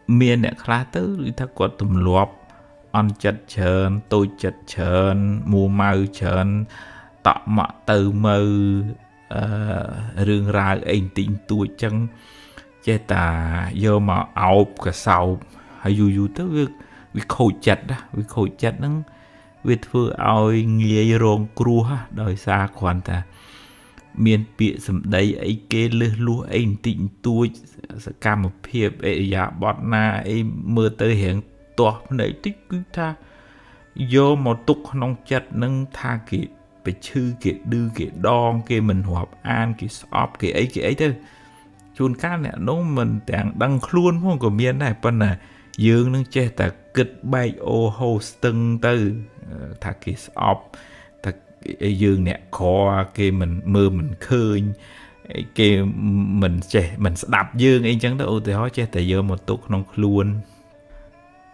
miền nè khá tới vì ta có tùm lọp ăn chật chờn tôi chật chờn mua mau chờn tạo mạ từ mơ rương ra anh tình tuổi chân chế ta vô mà áo cả sau hay dù tới việc khôi chật đó việc khôi chật nó việc vừa ao nghề rong cua ha đời xa khoan ta miền bịa sầm đầy ấy kê lư lúa anh tịnh tôi sẽ cam một phiệp ấy giả bọt na ấy mưa tới hiện tỏ này tích cứ ta vô một tục nông chật nâng tha kì phải chư kì đưa kì đong kì mình họp an kì sọp kì ấy thôi chôn cá nè nó mình tàng đăng luôn không có miền này phần này dương nâng che ta kịch bay ô hô stưng tư tha kì sọp dương nè khó cái mình mơ mình khơi cái mình trẻ mình đạp dương ấy chẳng đâu thì họ che tại giờ một tục nông luôn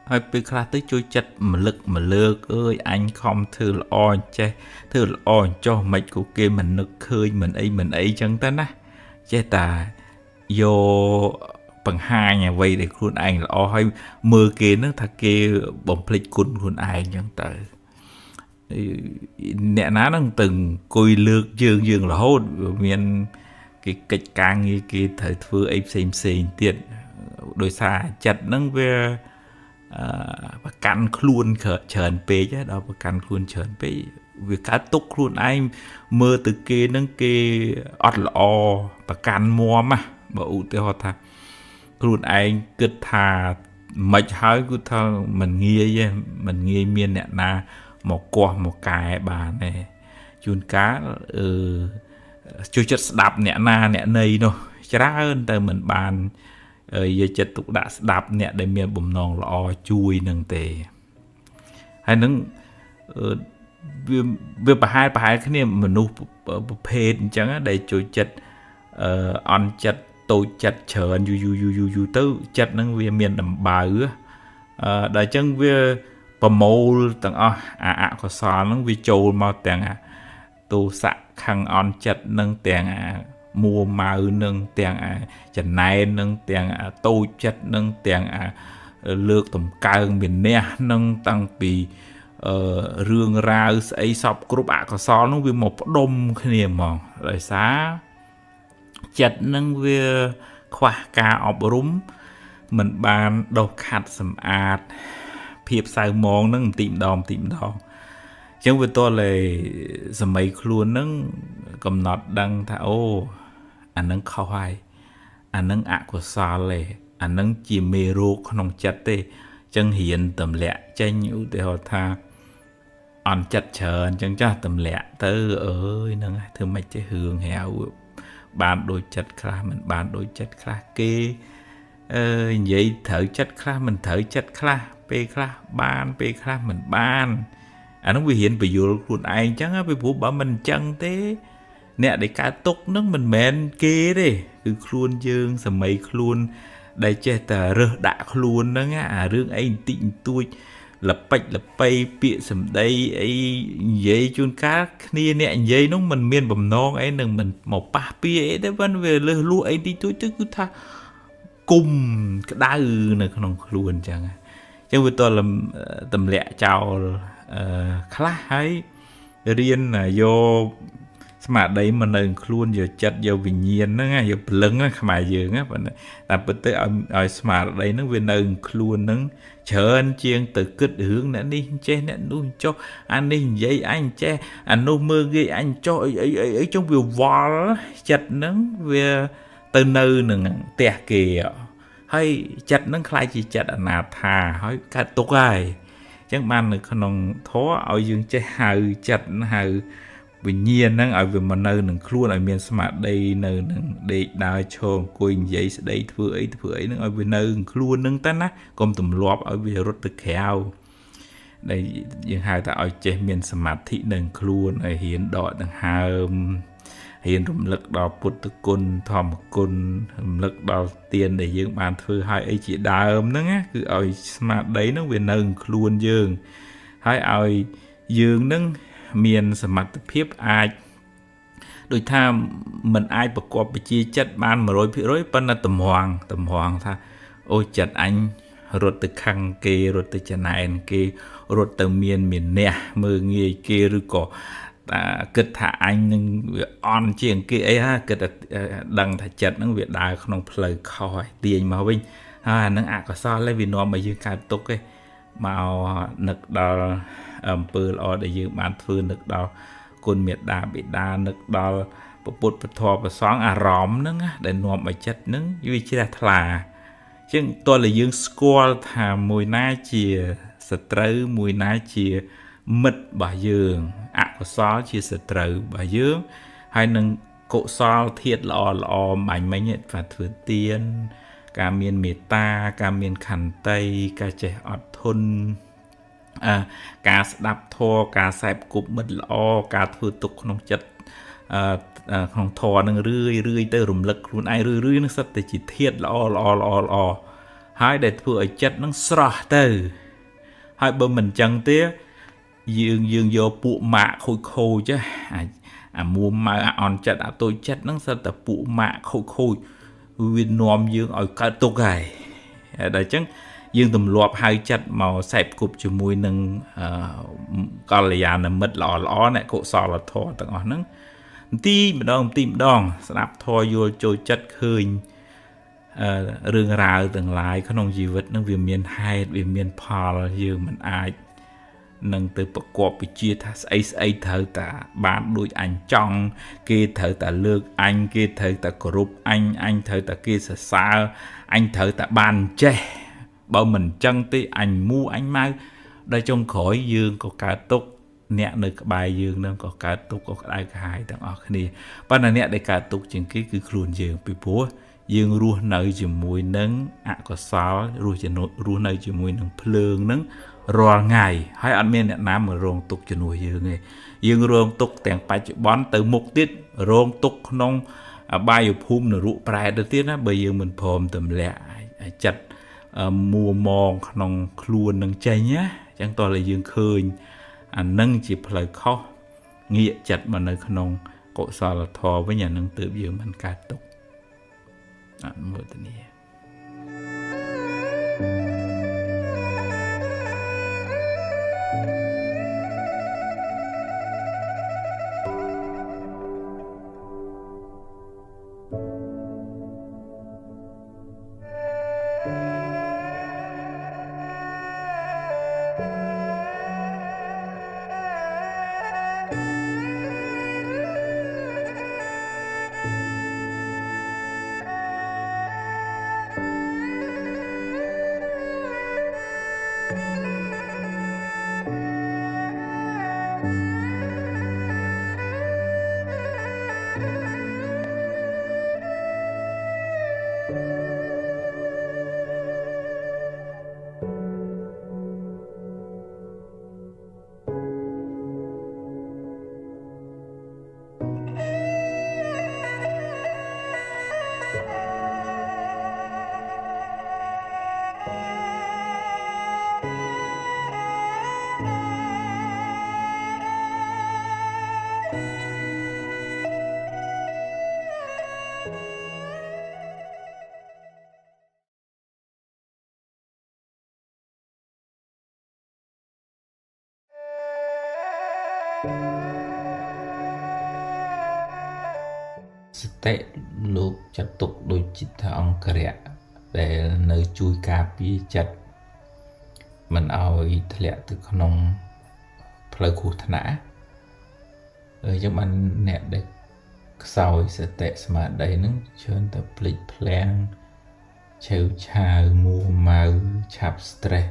hơi bị khá tới chui chặt mà lực mà lược ơi anh không thử lo che thử lo cho mạch của kia mình nước khơi mình ấy chẳng ta nè che ta vô bằng hai nhà vậy để khuôn anh lo hay mưa kia nó thật kia bồng plek khuôn anh chẳng ta nè ná nó từng cùi lược dương là hốt miền cái kịch càng như cái thời thưa ấy xem tiền đôi xa chặt nó về và căn luôn chờn pê chứ đó và căn luôn chờn pê việc cá túc luôn anh mơ từ kia nó kia ọt lọ và căn mua mà bộ tiêu họ tha luôn anh cứ thà mạch hỏi cứ thà mình nghe miền nè na một quả một cái bà này chun cá chui chất đạp nè na nè nây đâu chả hơn từ mình bàn giờ chất tục đã đạp nè để miền bùm non lò chui nâng tề hay nâng việc bà hai cái này mình nu phê chẳng á để chui chất on chất tôi chất chờ yu tới chất nâng về miền đầm bà đại chân về và mô tầng có xóa nâng vì châu mà tầng tu sạ khăn on chật nâng tầng mua màu nâng tầng chân này nâng tầng tu chật nâng tầng lược tầm cao miền nè nâng tăng vì rương ra ấy sọc group có xóa nâng vì một đông khi niềm mong lại xá chật nâng vì khoa ca ọc rúm mình bàn đầu khát xâm ạt phiệp sao mong nó tìm đòn chẳng với tôi là giờ mấy luôn nó cầm nọt đăng thà ô anh nâng khâu hay anh nâng ạ của xa lệ anh nâng chỉ mê rô không chất tê chẳng hiện tầm lẹ chanh ưu tê họ tha anh chất chờ chẳng cho tầm lẹ tớ ơi nâng thưa mạch chế hương heo bàn đôi chất khá mình bàn đôi chất khá kê vậy thở chất khá mình thở chất khá bê khá ban bê khá mình ban nó vì hiện bây giờ luôn ai chẳng á vì vụ bảo mình chân thế nè để cá túc nó mình mến kê đi cứ luôn dương sầm mấy luôn đây che tờ rơ đã luôn đó ngã rương ấy tịnh tôi lập bạch lập bay bịa sầm đây ấy vậy chun cá nia nè vậy nó mình miên bầm non ấy đừng mình một ba bia ấy đấy vẫn về lừa lúa ấy đi tôi cứ tha cùng cái đá này không luôn chẳng chứ với tôi làm tầm lẹ chào khá hay riêng là vô mà đấy mà nâng luôn giờ chặt giờ bình nhiên nó nghe giờ lưng á mà giờ á và là bữa tới ở mà đấy nó về nâng luôn nó chờ anh chiên từ kết hướng nữa đi che nè nuôi cho anh đi vậy anh che anh nuôi mưa ghi anh cho ấy trong việc vò chặt nó về từ nơi nè tè kìa hay chặt nó khai chỉ chặt ở nào thà hỏi cả tốt ai chẳng ban được con thó ở dương chơi hào chặt hào bình nhiên nó ở về mà nơi nâng luôn ở miền smart đây nơi nâng để đào cho quỳnh giấy đây vừa ấy nó ở về nơi luôn nâng tan á còn tụm lọp ở về rốt từ khéo đây dương hai ta ở chơi miền smart thị nâng luôn ở hiện đỏ nâng hào hiện rung lực đào bút côn thòm côn lực đào tiền để dương bàn thưa hai ấy chỉ đào nó á cứ ở smart đấy nó về nâng luôn dương hai ở dương nâng miền smart phiếp ai ដូចថាមិនអាចប្រកបវិជាចិត្តបាន 100% ប៉ុន្តែតម្រង់ថាអូចិត្តអញរត់ទៅខឹងគេរត់ទៅចំណែនគេរត់ទៅមានអ្នកមើងងាយគេឬក៏គិតថាអញនឹងវាអន់ជាងគេអីហ่าគិតតែដឹងថាចិត្តហ្នឹងវាដើរក្នុងផ្លូវខុសហើយទាញមកវិញហើយអានឹងអកុសលឯងវានាំឲ្យយើងកើតទុក្ខឯងមកនឹកដល់អំពើល្អដែលយើងបានធ្វើនឹកដល់គុណមេត្តាបិតានឹកដល់ពុទ្ធពធប្រសងអារម្មណ៍ហ្នឹងដែលនាំឲ្យចិត្តហ្នឹងវាជ្រះថ្លាចឹងតើយើងស្គាល់ថាមួយណាជាសត្រូវមួយណាជាមិត្តរបស់យើងអកុសលជាសត្រូវរបស់យើងហើយនឹងកុសលធាតុល្អបាញ់មិញថាធ្វើទានការមានមេត្តាការមានខន្តីការចេះអត់ធន់ការស្ដាប់ធម៌ការសែបគប់មិត្តល្អការធ្វើទុកក្នុងចិត្តក្នុងធម៌នឹងរឿយទៅរំលឹកខ្លួនឯងរឿយនឹងសិតតែជាធាតុល្អហើយដែលធ្វើឲ្យចិត្តនឹងស្រស់ទៅហើយបើមិនចឹងទេយើងយកពួកម៉ាក់ខូចអាមួម៉ៅអាអន់ចិត្តអាតូចចិត្តហ្នឹងសិតតែពួកម៉ាក់ខូចវានាំយើងឲ្យកើតទុក្ខហើយដល់ចឹងយើងទម្លាប់ហៅចិត្តមកសែបគប់ជាមួយនឹងកល្យាណមិត្តល្អអ្នកកុសលធម៌ទាំងអស់ហ្នឹងបន្តិចម្ដងស្ដាប់ធម៌យល់ចូលចិត្តឃើញរឿងរ៉ាវទាំងឡាយក្នុងជីវិតនឹងវាមានហេតុវាមានផលយើងមិនអាចនឹងទៅប្រកបវិជាថាស្អីត្រូវតែបានដូចអញចង់គេត្រូវតែលើកអញគេត្រូវតែគោរពអញត្រូវតែគេសរសើរអញត្រូវតែបានចេះបើមិនអញ្ចឹងទេអញមូអញម៉ៅដល់ចុងក្រោយយើងក៏កើតទុក្ខអ្នកនៅក្បែរយើងនឹងក៏កើតទុក្ខក៏ក្តៅក្រហាយទាំងអស់គ្នាប៉ុន្តែអ្នកដែលកើតទុក្ខជាងគេគឺខ្លួនយើងពីព្រោះយើងរស់នៅជាមួយនឹងអកុសលរស់នៅជាមួយនឹងភ្លើងនឹងរាល់ថ្ងៃហើយអត់មានអ្នកណាមករងទុក្ខជំនួសយើងទេយើងរងទុក្ខទាំងបច្ចុប្បន្នទៅមុខទៀតរងទុក្ខក្នុងអបាយភូមិនរកប្រែទៅទៀតណាបើយើងមិនព្រមទម្លាក់ចិត្តមួម៉ងក្នុងខ្លួននឹងចេញណាអញ្ចឹងតោះតែយើងឃើញអានឹងជាផ្លូវខុសងាកចិត្តមកនៅក្នុងកុសលធម៌វិញអានឹងទើបយើងមិនកើតទុក្ខអនុមោទនាសតិលោកចាត់ទុកដូចចិត្តអង្គរៈដែលនៅជួយការពារចិត្តមិនឲ្យធ្លាក់ទៅក្នុងផ្លូវគ្រោះថ្នាក់អញ្ចឹងបានអ្នកដែលខ្សោយសតិស្មារតីហ្នឹងច្រើនតែភ្លេចភ្លាំងឆេវឆាវមួម៉ៅឆាប់ stress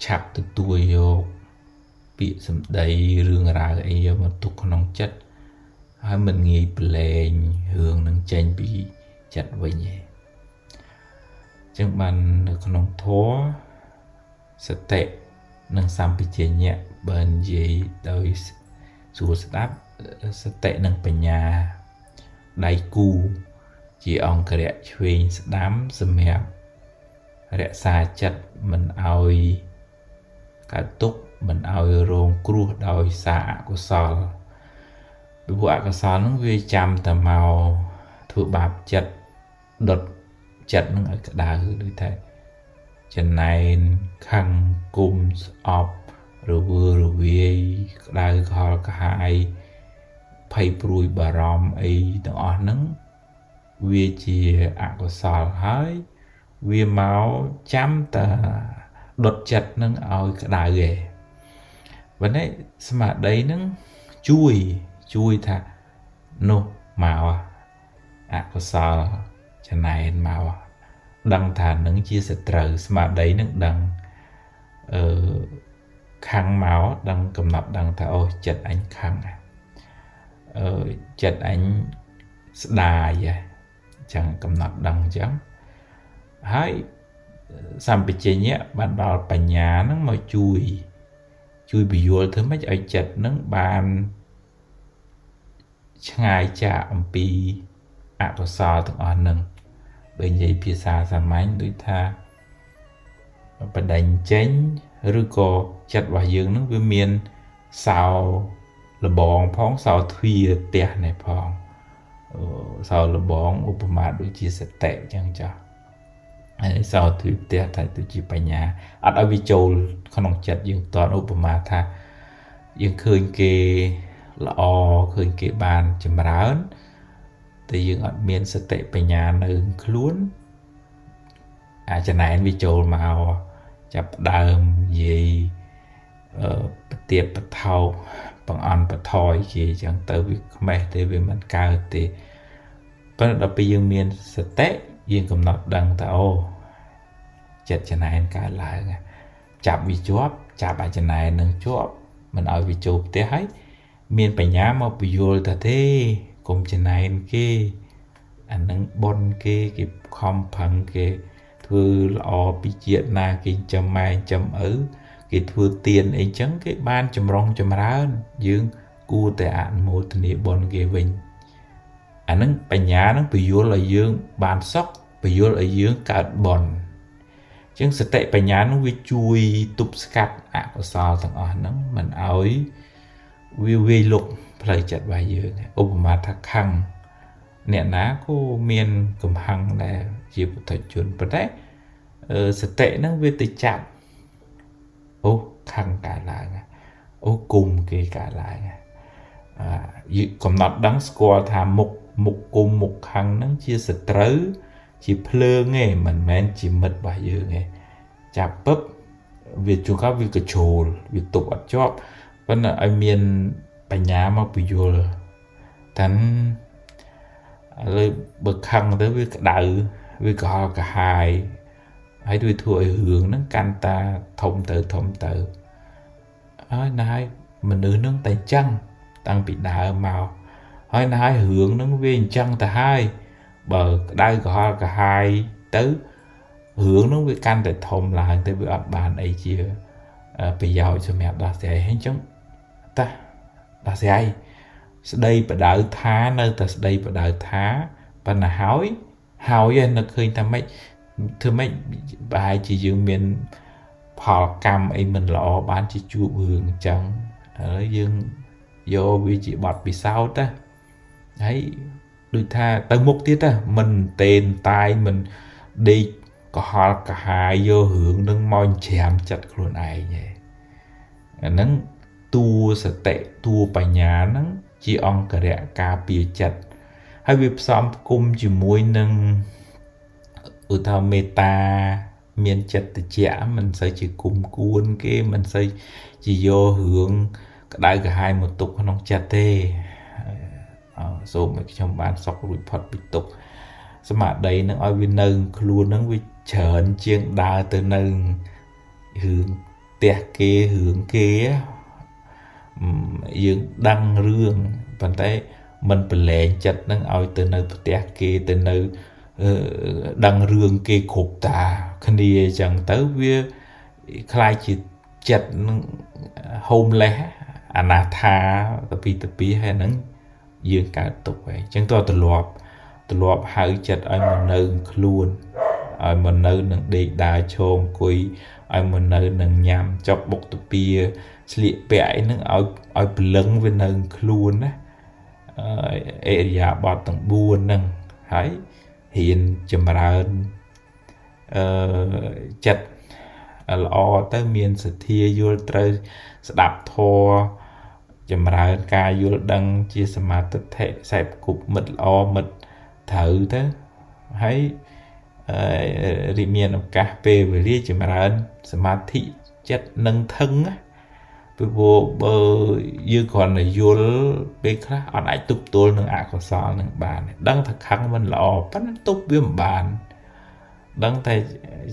ឆាប់ទទួលយកពាក្យសម្ដីរឿងរ៉ាវអីយកមកទុកក្នុងចិត្តហើយមិនងាយប្រឡែងរឿងនឹងចេញពីចិត្តវិញទេចឹងបាននៅក្នុងធម៌សតិនិងសម្បជញ្ញៈបើនិយាយដោយស្រួលស្ដាប់សតិនិងបញ្ញាដៃគូជាអង្គរៈឆ្វេងស្ដាំសម្រាប់រក្សាចិត្តមិនឲ្យកើតទុក្ខមិនឲ្យរងគ្រោះដោយសារអកុសល ពីពួកអកុសលហ្នឹងវាចាំតែមកធ្វើបាបចិត្តដុតចិត្តហ្នឹងឲ្យក្តៅដូចថាចំណែនខឹងគុំស្អប់រវើរវាយក្តៅកហល់កាហាយភ័យព្រួយបារម្ភអីទាំងអស់ហ្នឹងវាជាអកុសលហើយវាមកចាំតែដុតចិត្តហ្នឹងឲ្យក្តៅឯងวันนี้ស្មារតីហ្នឹងជួយថានោះមកអកុសលចំណែនមកដឹងថានឹងជាសត្រូវស្មារតីនឹងដឹងខាងមកដឹងកំណត់ដឹងថាអូចិត្តអញខាងចិត្តអញស្ដាយចឹងកំណត់ដឹងចឹងហើយសម្បជញ្ញៈបានដល់បញ្ញាហ្នឹងមកជួយពយល់ធ្វើម៉េចឲ្យចិត្តហ្នឹងបានឆ្ងាយចាកអំពីអកុសលទាំងអស់ហ្នឹងបើនិយាយភាសាសាមញ្ញដូចថាបដិញ្ញចេញឬក៏ចិត្តរបស់យើងហ្នឹងវាមានសោលបងផងសោទ្វាផ្ទះនេះផងសោលបងឧបមាដូចជាសតិអញ្ចឹងចាស់ហើយសោទ្វាផ្ទះតែទៅជាបញ្ញាអត់ឲ្យវាចូលក្នុងចិត្តយើងតឧបមាថាយើងឃើញគេល្អឃើញគេបានចម្រើនតែយើងអត់មានសតិបញ្ញានៅខ្លួនអាចណែនវាចូលមកចាប់ដើមនិយាយប្រទៀបបថោបង្អន់បថយគេអញ្ចឹងទៅវាខ្មេះទេវាមិនកើតទេប៉ុន្តែដល់ពេលយើងមានសតិយើងកំណត់ដឹងថាអូចិត្តចំណែនកើតឡើងចាប់វាជាប់ចាប់អាចចំណែននឹងជាប់មិនឲ្យវាចូលផ្ទះហើយមានបញ្ញាមកពយល់ថាទេកុំចំណែនគេអានឹងបនគេខំប្រឹងគេធ្វើល្អពីជាតិណាគេចាំម៉ែចាំឪគេធ្វើទៀនអីចឹងគេបានចម្រុងចម្រើនយើងគួរតែអនុមោទនាបនគេវិញអានឹងបញ្ញានឹងពយល់ឲ្យយើងបានសុខពយល់ឲ្យយើងកើតបនចឹងសតិបញ្ញានឹងវាជួយទប់ស្កាត់អកុសលទាំងអស់ហ្នឹងមិនឲ្យវាវាយលុកផ្លូវចិត្តរបស់យើងឧបមាថាខឹងអ្នកណាក៏មានកំហឹងដែរជាពុទ្ធជនប៉ុន្តែសតិហ្នឹងវាទៅចាប់អូខឹងកើតឡើងអូគុំគេកើតឡើងកំណត់ដឹងស្គាល់ថាមុខគុំមុខខឹងហ្នឹងជាសត្រូវជាភ្លើងឯងមិនមែនជាមិត្តរបស់យើងឯងចាប់ពឹបវាជួនកាលវាកជ្រោលវាទប់អត់ជាប់ប៉ុន្តែឲ្យមានបញ្ញាមកពយល់តាន់ឥឡូវបើខឹងទៅវាក្តៅវាកុហកកាហាយហើយវាធ្វើឲ្យរឿងហ្នឹងកាន់តាធំទៅហើយណាស់មនុស្សហ្នឹងតែអញ្ចឹងតាំងពីដើមមកហើយណាស់រឿងហ្នឹងវាអញ្ចឹងទៅហើយបើក្តៅកុហកកាហាយទៅរឿងហ្នឹងវាកាន់តែធំឡើងទៅវាអត់បានអីជាប្រយោជន៍សម្រាប់ដោះស្រាយហើយអញ្ចឹងតាដោះស្រាយស្ដីបដៅថានៅតែស្ដីបដៅថាប៉ុន្តែហើយឯនឹកឃើញថាម៉េចធ្វើម៉េចប្រហែលជាយើងមានផលកម្មអីមិនល្អបានជាជួបរឿងអញ្ចឹងហើយយើងយកវាជាបទពិសោធន៍ណាហើយដូចថាទៅមុខទៀតមិនតេនតាយមិនដេកកុហលកាហាយយករឿងនឹងមកច្រាមចិត្តខ្លួនឯងឯអាហ្នឹងតួសតិតួបញ្ញាហ្នឹងជាអង្គរៈការពារចិត្តហើយវាផ្សំគុំជាមួយនឹងឧទាហរណ៍មេត្តាមានចិត្តត្រជាក់មិនសូវជាគុំគួនគេមិនសូវជាយករឿងក្តៅក្រហាយមកទុកក្នុងចិត្តទេសូមឲ្យខ្ញុំបានសុខរួចផុតពីទុក្ខស្មារតីនឹងឲ្យវានៅខ្លួននឹងវាច្រើនជាងដើរទៅនៅរឿងផ្ទះគេរឿងគេយើងដឹងរឿងប៉ុន្តែមិនប្រឡែងចិត្តនឹងឲ្យទៅនៅផ្ទះគេទៅនៅដឹងរឿងគេគ្រប់តាគ្នាអញ្ចឹងទៅវាคล้ายជាចិត្តនឹង homeless អនាថាទៅពីហើយហ្នឹងយើងកើតទុកហើយអញ្ចឹងទលាប់ហៅចិត្តឲ្យមកនៅខ្លួនឲ្យមកនៅនឹងដេកដើរឈរអង្គុយឲ្យមកនៅនឹងញ៉ាំចុកបុកទៅពីស្លៀកពាក់អីហ្នឹងឲ្យព្រលឹងវានៅខ្លួនណា អេរិយាបថទាំង4ហ្នឹងហើយហ៊ានចម្រើនចិត្តល្អទៅមានសទ្ធាយល់ត្រូវស្ដាប់ធម៌ចម្រើនការយល់ដឹងជាសមាធិសេពគប់មិត្តល្អមិត្តត្រូវទៅហើយរីមានឱកាសពេលវេលាចម្រើនសមាធិចិត្តនឹងថឹងពីព្រោះបើយើងគ្រាន់តែយល់ពេលខ្លះអត់អាចទប់ទល់នឹងអកុសលនឹងបានដឹងថាខឹងមិនល្អប៉ុន្តែទប់វាមិនបានដឹងតែ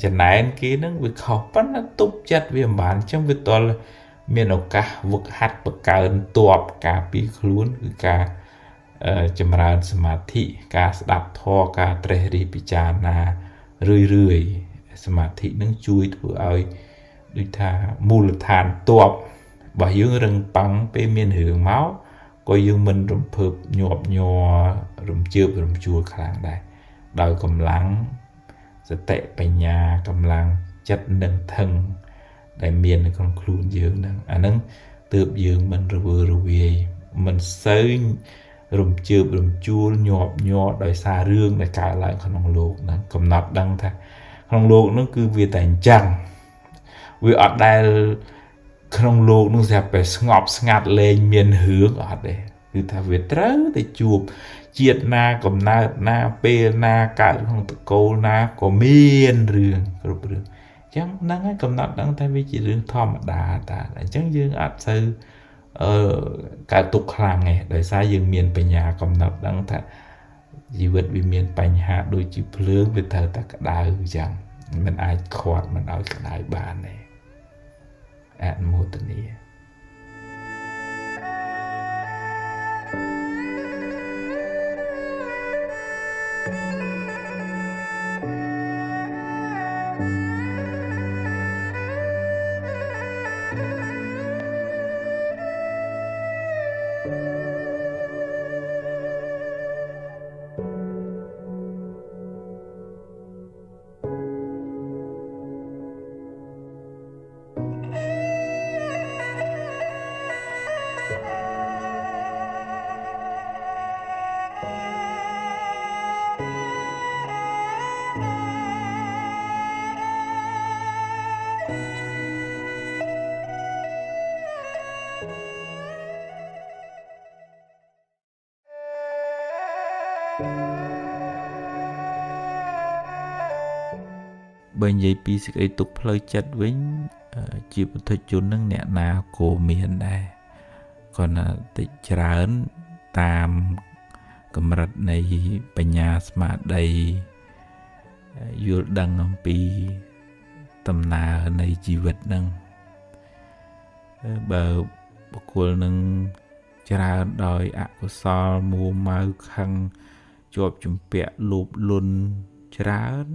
ចំណែនគេនឹងវាខុសប៉ុន្តែទប់ចិត្តវាមិនបានអញ្ចឹងវាតលមានឱកាសវឹកហាត់បកើនតបការពីខ្លួនគឺការចម្រើនសមាធិការស្ដាប់ធម៌ការត្រេះរិះពិចារណារឿយសមាធិនឹងជួយធ្វើឲ្យដូចថាមូលដ្ឋានតបរបស់យើងរឹងប៉ឹងពេលមានរឿងមកក៏យើងមិនរំភើបញាប់ញ័ររំជើបរំជួលខ្លាំងដែរដោយកម្លាំងសតិបញ្ញាកម្លាំងចិត្តនឹងថឹងដែលមាននៅក្នុងខ្លួនយើងហ្នឹងអាហ្នឹងទើបយើងមិនរវើរវាយមិនសូវរំជើបរំជួលញាប់ញ័រដោយសាររឿងដែលកើតឡើងក្នុងលោកហ្នឹងកំណត់ដឹងថាក្នុងលោកហ្នឹងគឺវាតែអញ្ចឹងវាអត់ដែលក្នុងលោកហ្នឹងស្រាប់តែស្ងប់ស្ងាត់លែងមានរឿងអត់ទេគឺថាវាត្រូវតែជួបជាតិណាកំណើតណាពេលណាកើតក្នុងតកូលណាក៏មានរឿងគ្រប់រឿងអញ្ចឹងហ្នឹងហើយកំណត់ដឹងថាវាជារឿងធម្មតាតាអញ្ចឹងយើងអត់សូវកើតទុកខ្លាំងទេដោយសារយើងមានបញ្ញាកំណត់ដឹងថាជីវិតវាមានបញ្ហាដូចជាភ្លើងវាត្រូវតែក្តៅអញ្ចឹងមិនអាចខាត់មិនឲ្យក្តៅបានទេអនុមោទនាបើនិយាយពីសេចក្តីទុកផ្លូវចិត្តវិញជាពុទ្ធជននឹងអ្នកណាក៏មានដែរគ្រាន់តែតិចច្រើនតាមកម្រិតនៃបញ្ញាស្មារតីយល់ដឹងអំពីដំណើរនៃជីវិតហ្នឹងបើបុគ្គលនឹងច្រើនដោយអកុសលមួម៉ៅខឹងជាប់ជំពាក់លោភលន់ច្រើន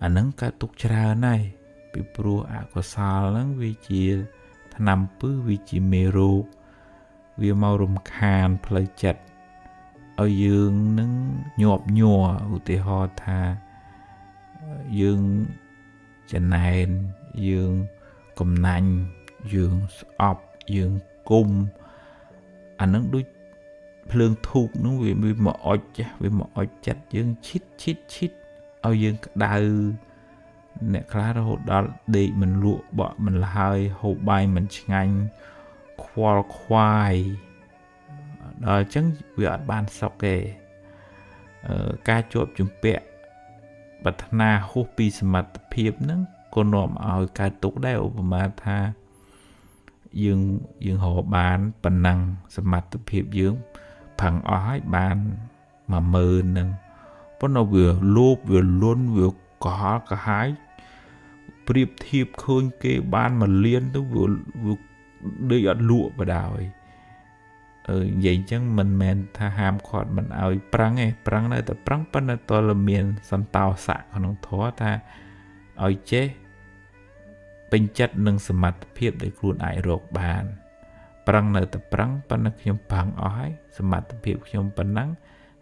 អាហ្នឹងកើតទុកច្រើនហើយពីព្រោះអកុសលហ្នឹងវាជាថ្នាំពឹសវាជាមេរោគវាមករំខានផ្លូវចិត្តឲ្យយើងនឹងញាប់ញ័រឧទាហរណ៍ថាយើងចំណែនយើងកំណាញ់យើងស្អប់យើងគុំអាហ្នឹងដូចភ្លើងធូបហ្នឹងវាមកអុចវាមកអុចចិត្តយើងឈិតឲ្យយើងក្តៅអ្នកខ្លះរហូតដល់ដេកមិនលក់បក់មិនលហើយហូបបាយមិនឆ្ងាញ់ខ្វល់ខ្វាយដល់អញ្ចឹងវាអត់បានសុខទេការជាប់ជំពាក់ប្រាថ្នាហួសពីសមត្ថភាពហ្នឹងក៏នាំឲ្យកើតទុកដែរឧបមាថាយើងរកបានប៉ុណ្ណឹងសមត្ថភាពយើងផឹងអស់ហើយបាន10000ហ្នឹងប៉ុន្តែវាលោភវាលន់វាកុហកកាហាយប្រៀបធៀបឃើញគេបាន1លានទៅវាដូចអត់លក់បដោយនិយាយអញ្ចឹងមិនមែនថាហាមឃាត់មិនឲ្យប្រឹងទេប្រឹងនៅតែប្រឹងប៉ុន្តែតើមានសន្តោសៈក្នុងធម៌ថាឲ្យចេះពេញចិត្តនឹងសមត្ថភាពដែលខ្លួនអាចរកបានប្រឹងនៅតែប្រឹងប៉ុន្តែខ្ញុំប្រឹងអស់ហើយសមត្ថភាពខ្ញុំប៉ុណ្ណឹង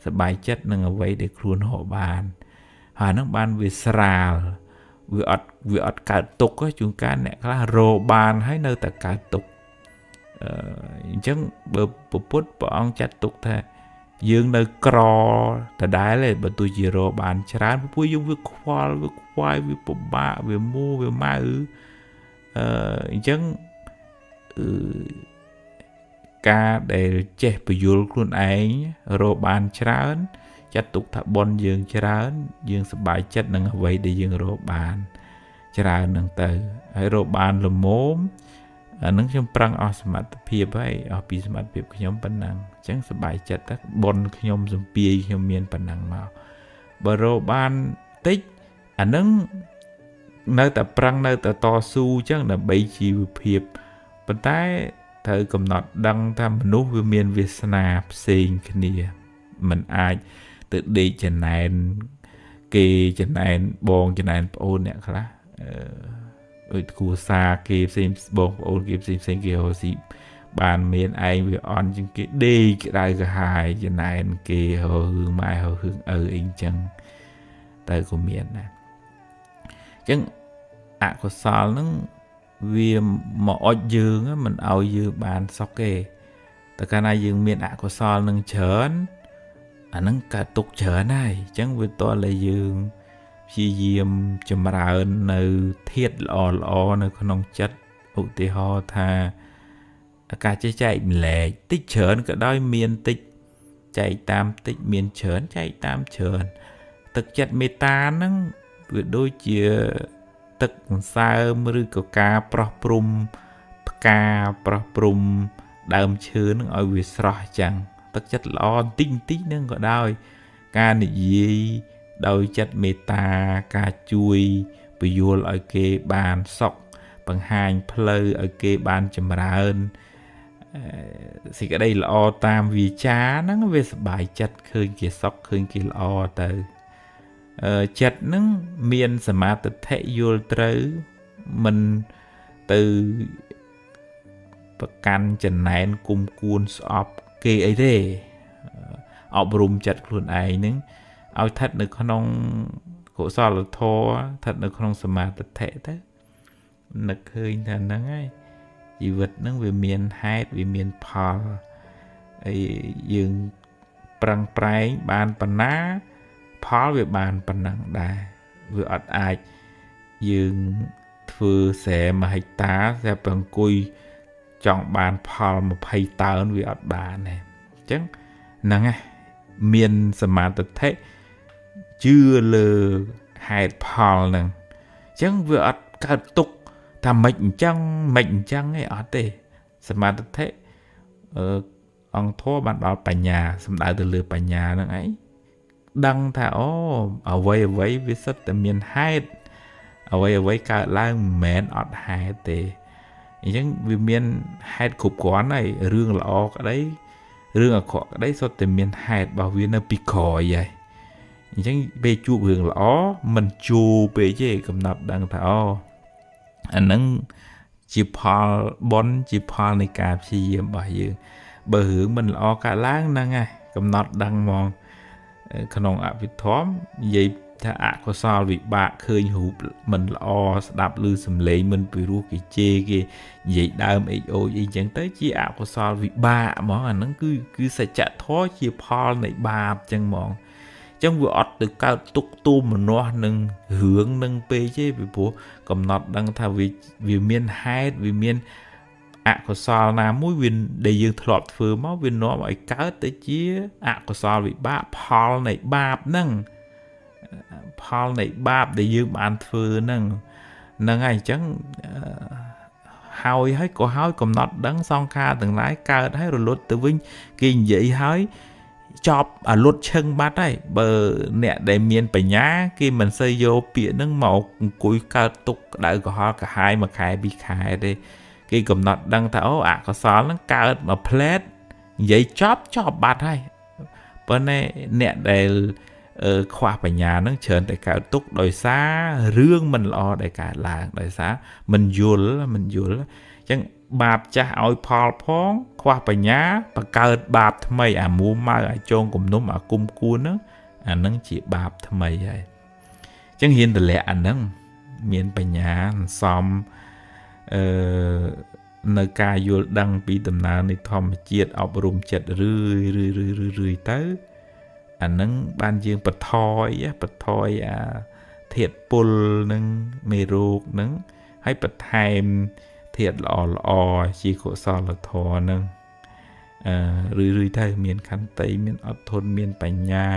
សប្បាយចិត្តនឹងអ្វីដែលខ្លួនរកបានហើយហ្នឹងបានវាស្រាលវាអត់កើតទុកជួនកាលអ្នកខ្លះរកបានហើយនៅតែកើតទុកអញ្ chẳng bờ bút bỏ ông chặt tục thế dương nơi cò ta đái lên bởi tôi chỉ rồi bàn chán với dùng với khoai với bộ bạ với mua với ma chẳng ca để che bởi dùl khuôn ấy rồi bàn chán chặt tục thả bon dương chán dương sắp bài chất nâng vậy để dương rồi bàn chán nâng từ hãy rồi bàn là mốm nâng trong prang ở smart phía bay ở pi smart phía của nhóm bản năng chẳng sắp bài chất các bon của nhóm dùng pi nhóm miền bản năng màu bờ rồi bàn tích nâng nơi tập prang nơi tập to su chắc là bảy chiều phía bên tay thời cầm nọt đăng tham nút với miền Việt Nam xin cái này mình ai tự đi trên này kì trên này bon trên này ôn nè khá cú xa kì xem bon ôn kì xem kì hồ sĩ bàn miền anh với on trên cái đi cái đại cái hài trên này kì hồ hương mai hồ hương in chân tới của miền này chẳng có sao nó vì mọi dương á mình ao dương bàn sóc kê tất cả này dương miền có sao nâng chớn nâng cả tục chớn này chẳng vì tôi là dương chi diêm chấm ra nơi thiết lò nơi con nông chất ủ tì ho tha cả chạy lệ tích chớn cả đôi miền tích chạy tam tích miền chớn chạy tam chớn thực chất meta nâng vì đôi chia tức sao mới có ca prom đam chứa nó ở việt sỏi chẳng tất chất lo tinh tí nâng có đôi ca này gì đôi chất meta ca chui bị vô ở kê bàn sọc bằng hai plơ ở kê bàn chầm ra hơn thì cái đây là o tam vì cha nó về bài chất khơi kia sọc khơi kia lo từ chất nó miền sầm mát từ thể vô tới mình từประกันจนไหนกุมคูนสอบเกย์ไอ้เร่อบรมจัดคลุนไอ้นึงเอาทัดในขนมโขซอลโททัดในขนมสมาธิเทะนึกเคยทันนั่งไงชีวิตนั่งวิเมียนไฮด์วิเมียนพอลไอ้ยังปรังไพรบานปนาพอลวิบานปนังได้วิอัดไอยังถือเสมาให้ตาเสปังกุยchọn bàn phò một hay tao vì ở bàn này chứ nè miền sầm mát thế chưa lừa hai phò nè chứ vừa ở cả tục thà mệnh trăng ấy ở đây sầm mát thế ông thua bạn bảo bà nhà sầm đại từ lừa bà nhà nè ấy đăng thà ô ở vậy với sách từ miền hai ở vậy cả lang mền ở hai tề nhưng vì miền hai cục quán này rương là o cái đấy rương ở khó cái đấy so từ miền hai bảo viên nó bị khỏi vậy nhưng về chụp rương là o mình chụp về chứ cầm nạp đằng thảo anh nâng chỉ phò bón chỉ phò này cả chỉ bảo dương bờ hướng mình là o cả láng nâng ai cầm nạp đằng mòn khăn ạ vịt thóm vậyถ้าก็ซอลวิบะเคยหูมันออสดับลือสำเร็จมันไปรู้กี่เจกี่ใหญ่ดามไอโอยังจังเต้จีก็ซอลวิบะมองอันนั้นคือสัจจะท้อเชียพอในบาปจังมองจังvừaอดtừ cao tục tu mà nó nâng hướng nâng pe chứ vì bố cầm nọt đăng thà vì miền hai vì miềnก็ซอลนามุ้ยวินได้ยืนถลอดฝืนม้วินน้อไอ้ก้าเตจีก็ซอลวิบะพอในบาปนั่งพอในบาปได้ยืมอันฟืนนั่งไงจังหายให้ก็หายกำหนดดังซองคาtừng lái caoให้รถtừ vinh kinh vậy hái chọp rถchân bát đấy bờ nè để miền bảy nhá khi mình xây vô biển nâng màu cuối cao tục đại của họ cả hai mà khai bị khai đây khi cầm nọt đăng thảo có xó nó cao mà plate vậy chọp bát hay bên này nè để khoa bà nhà nó chờn tại cả túc đòi xa rương mình lo tại cả làng đòi xa mình dùl chẳng bạp cha ôi phò phong khoa bà nhà bà cao bạp thầm mây mua mai chôn cùng nôm cung cuốn nó nó chỉ bạp thầm mây vậy chẳng hiền từ lẽ nâng miền bà nhà xóm នៅការយល់ដឹងពីដំណើរនៃធម្មជាតិអប់រំចិត្តរឿយទៅអានឹងបានយើងបន្ថយអាធាតុពុលនឹងមេរោគនឹងហើយបន្ថែមធាតុល្អជាកុសលធម៌នឹងរឿយទៅមានខន្តីមានអត់ធន់មានបញ្ញា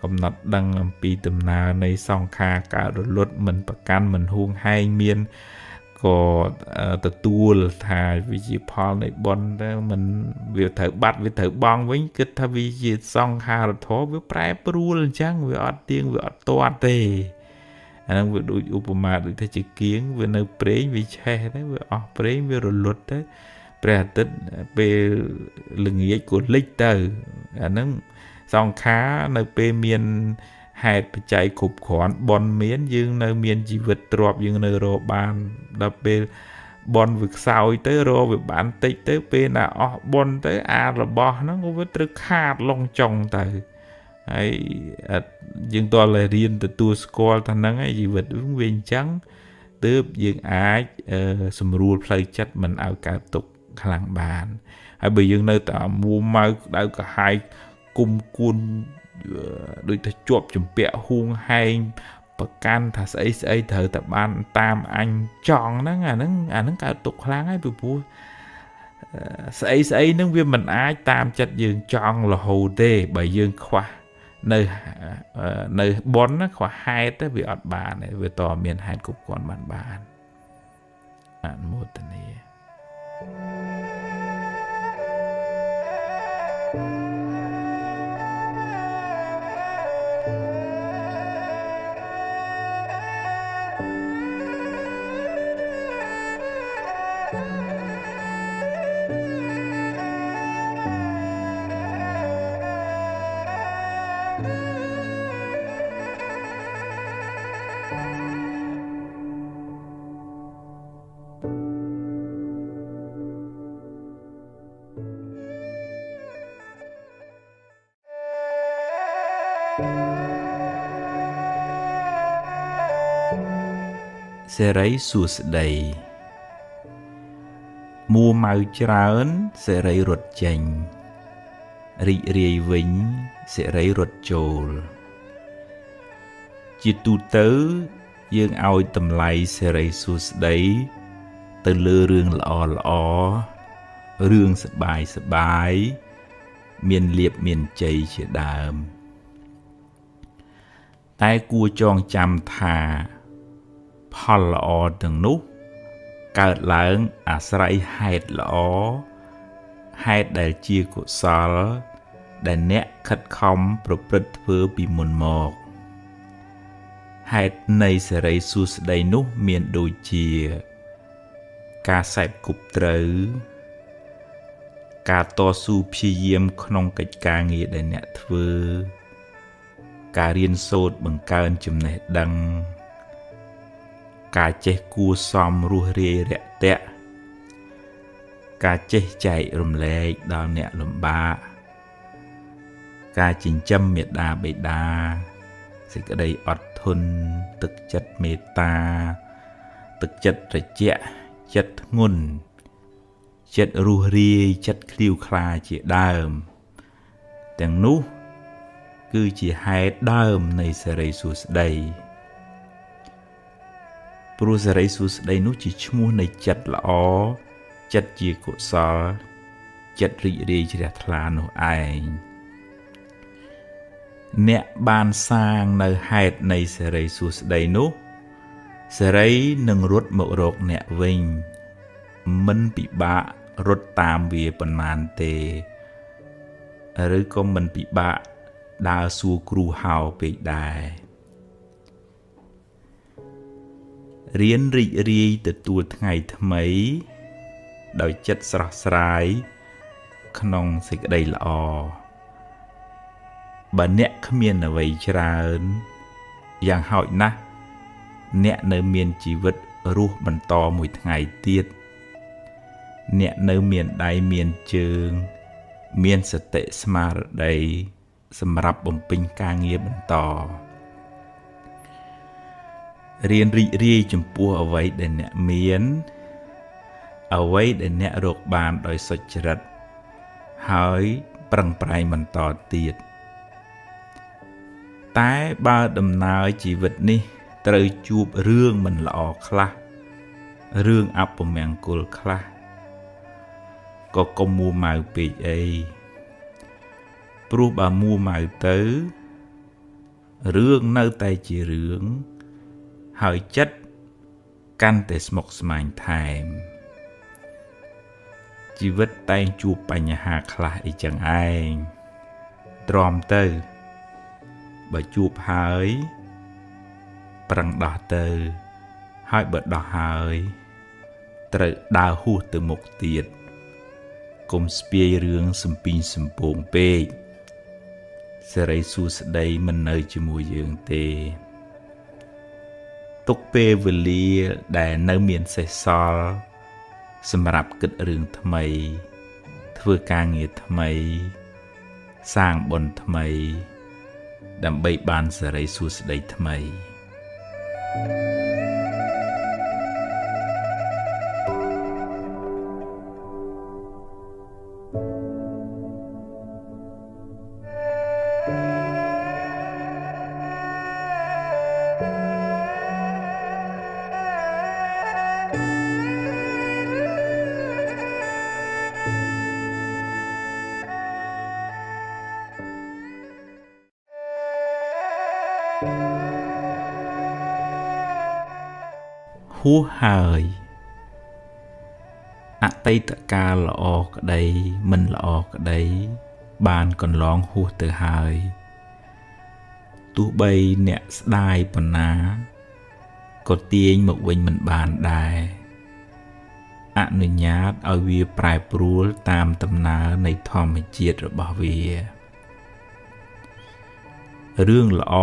កំណត់ដឹងអំពីដំណើរនៃសង្ខារកើតរលត់មិនប្រកាន់មិនហួងហែងមានក៏ទទួលថាវិជាផលនៃបុណ្យទៅមិនវាត្រូវបាត់វាត្រូវបង់វិញគិតថាវាជាសង្ខារធម៌វាប្រែប្រួលអញ្ចឹងវាអត់ទៀងវាអត់ទាត់ទេអាហ្នឹងវាដូចឧបមាដូចថាជាគៀងវានៅប្រេងវាឆេះទៅវាអស់ប្រេងវារលត់ទៅព្រះអាទិត្យពេលល្ងាចក៏លិចទៅអាហ្នឹងសង្ខារនៅពេលមានហេតុបច្ច័យគ្រប់គ្រាន់បនមានយើងនៅមានជីវិតទ្រព្យយើងនៅរកបានដល់ពេលបនវាខ្សោយទៅរកវាបានតិចទៅពេលណាអស់បនទៅអារបស់ហ្នឹងក៏វាត្រូវខាតឡងចុងទៅហើយយើងតើរៀនទទួលស្គាល់ថាហ្នឹងឯងជីវិតវាអញ្ចឹងទើបយើងអាចសម្រួលផ្លូវចិត្តមិនឲ្យកើតទុក្ខខ្លាំងបានហើយបើយើងនៅតែមួម៉ៅក្តៅក្រហាយគុំគួនដូចថាជាប់ជំពាក់ហួងហែងប្រកាន់ថាស្អីត្រូវតែបានតាមអញចង់ហ្នឹងអាហ្នឹងកើតទុកខ្លាំងហើយពីព្រោះស្អីហ្នឹងវាមិនអាចតាមចិត្តយើងចង់រហូតទេបើយើងខ្វះនៅប៉ុនណាខ្វះហេតុទៅវាអត់បានទេវាតមានហេតុគ្រប់គ្រាន់បានអនុមោទនាសេរីសួស្តីមួម៉ៅច្រើនសេរីរត់ចេញរីករាយវិញសេរីរត់ចូលជាទូទៅយើងឲ្យតម្លៃសេរីសួស្តីទៅលើរឿងល្អរឿងសបាយមានលៀបមានជ័យជាដើមតែគួរចងចាំថាផលល្អទាំងនោះកើតឡើងអាស្រ័យហេតុល្អហេតុដែលជាកុសលដែលអ្នកខិតខំប្រព្រឹត្តធ្វើពីមុនមកហេតុនៃសេរីសួស្តីនោះមានដូចជាការសេពគប់ត្រូវការតស៊ូព្យាយាមក្នុងកិច្ចការងារដែលអ្នកធ្វើការរៀនសូត្របង្កើនចំណេះដឹងការចេះគួសមរស់រាយរាក់ទាក់ការចេះចែករំលែកដល់អ្នកលំបាកការចិញ្ចឹមមេត្តាបិតាសេចក្តីអត់ធន់ទឹកចិត្តមេត្តាទឹកចិត្តត្រជាក់ចិត្តធ្ងន់ចិត្តរស់រាយចិត្តឃ្លាវខ្លាជាដើមទាំងនោះគឺជាហេតុដើមនៃសេរីសួស្តីព្រោះសេរីសួស្តីនោះជាឈ្មោះនៃចិត្តល្អចិត្តជាកុសលចិត្តរីករាយជ្រះថ្លានោះឯងអ្នកបានសាងនៅហេតុនៃសេរីសួស្តីនោះសេរីនឹងរត់មករកអ្នកវិញមិនពិបាករត់តាមវាប៉ុន្មានទេឬក៏មិនពិបាកដើរសួរគ្រូហៅពេកដែររៀនរីករាយទទួលថ្ងៃថ្មីដោយចិត្តស្រស់ស្រាយក្នុងសេចក្តីល្អបើអ្នកគ្មានអ្វីច្រើនយ៉ាងហោចណាស់អ្នកនៅមានជីវិតរស់បន្តមួយថ្ងៃទៀតអ្នកនៅមានដៃមានជើងមានសតិស្មារតីសម្រាប់បំពេញការងារបន្តរៀនរីករាយចំពោះអ្វីដែលអ្នកមាន អ្វីដែលអ្នករកបានដោយសុចរិតហើយប្រឹងប្រែងបន្តទៀតតែបើដំណើរជីវិតនេះត្រូវជួបរឿងមិនល្អខ្លះរឿងអពមង្គលខ្លះក៏កុំមួម៉ៅពេកអីព្រោះបើមួម៉ៅទៅរឿងនៅតែជារឿងហើយចិត្តកាន់តែស្មុគស្មាញថែមជីវិតតែងជួបបញ្ហាខ្លះអីចឹងឯងទ្រាំទៅបើជួបហើយប្រឹងដោះទៅហើយបើដោះហើយត្រូវដើរហួសទៅមុខទៀតកុំស្ពាយរឿងសំពីងសំពងពេកសិរីសួស្តីមិននៅជាមួយយើងទេទុកពេលវេលាដែលនៅមានសេសសល់សម្រាប់គិតរឿងថ្មីធ្វើការងារថ្មីសាងបុណ្យថ្មីដើម្បីបានសិរីសួស្តីថ្មីហួសហើយអតីតកាលល្អក្តីមិនល្អក្តីបានកន្លងហួសទៅហើយទោះបីអ្នកស្ដាយប៉ុណ្ណាក៏ទាញមកវិញមិនបានដែរអនុញ្ញាតឲ្យវាប្រែប្រួលតាមដំណើរនៃធម្មជាតិរបស់វារឿងល្អ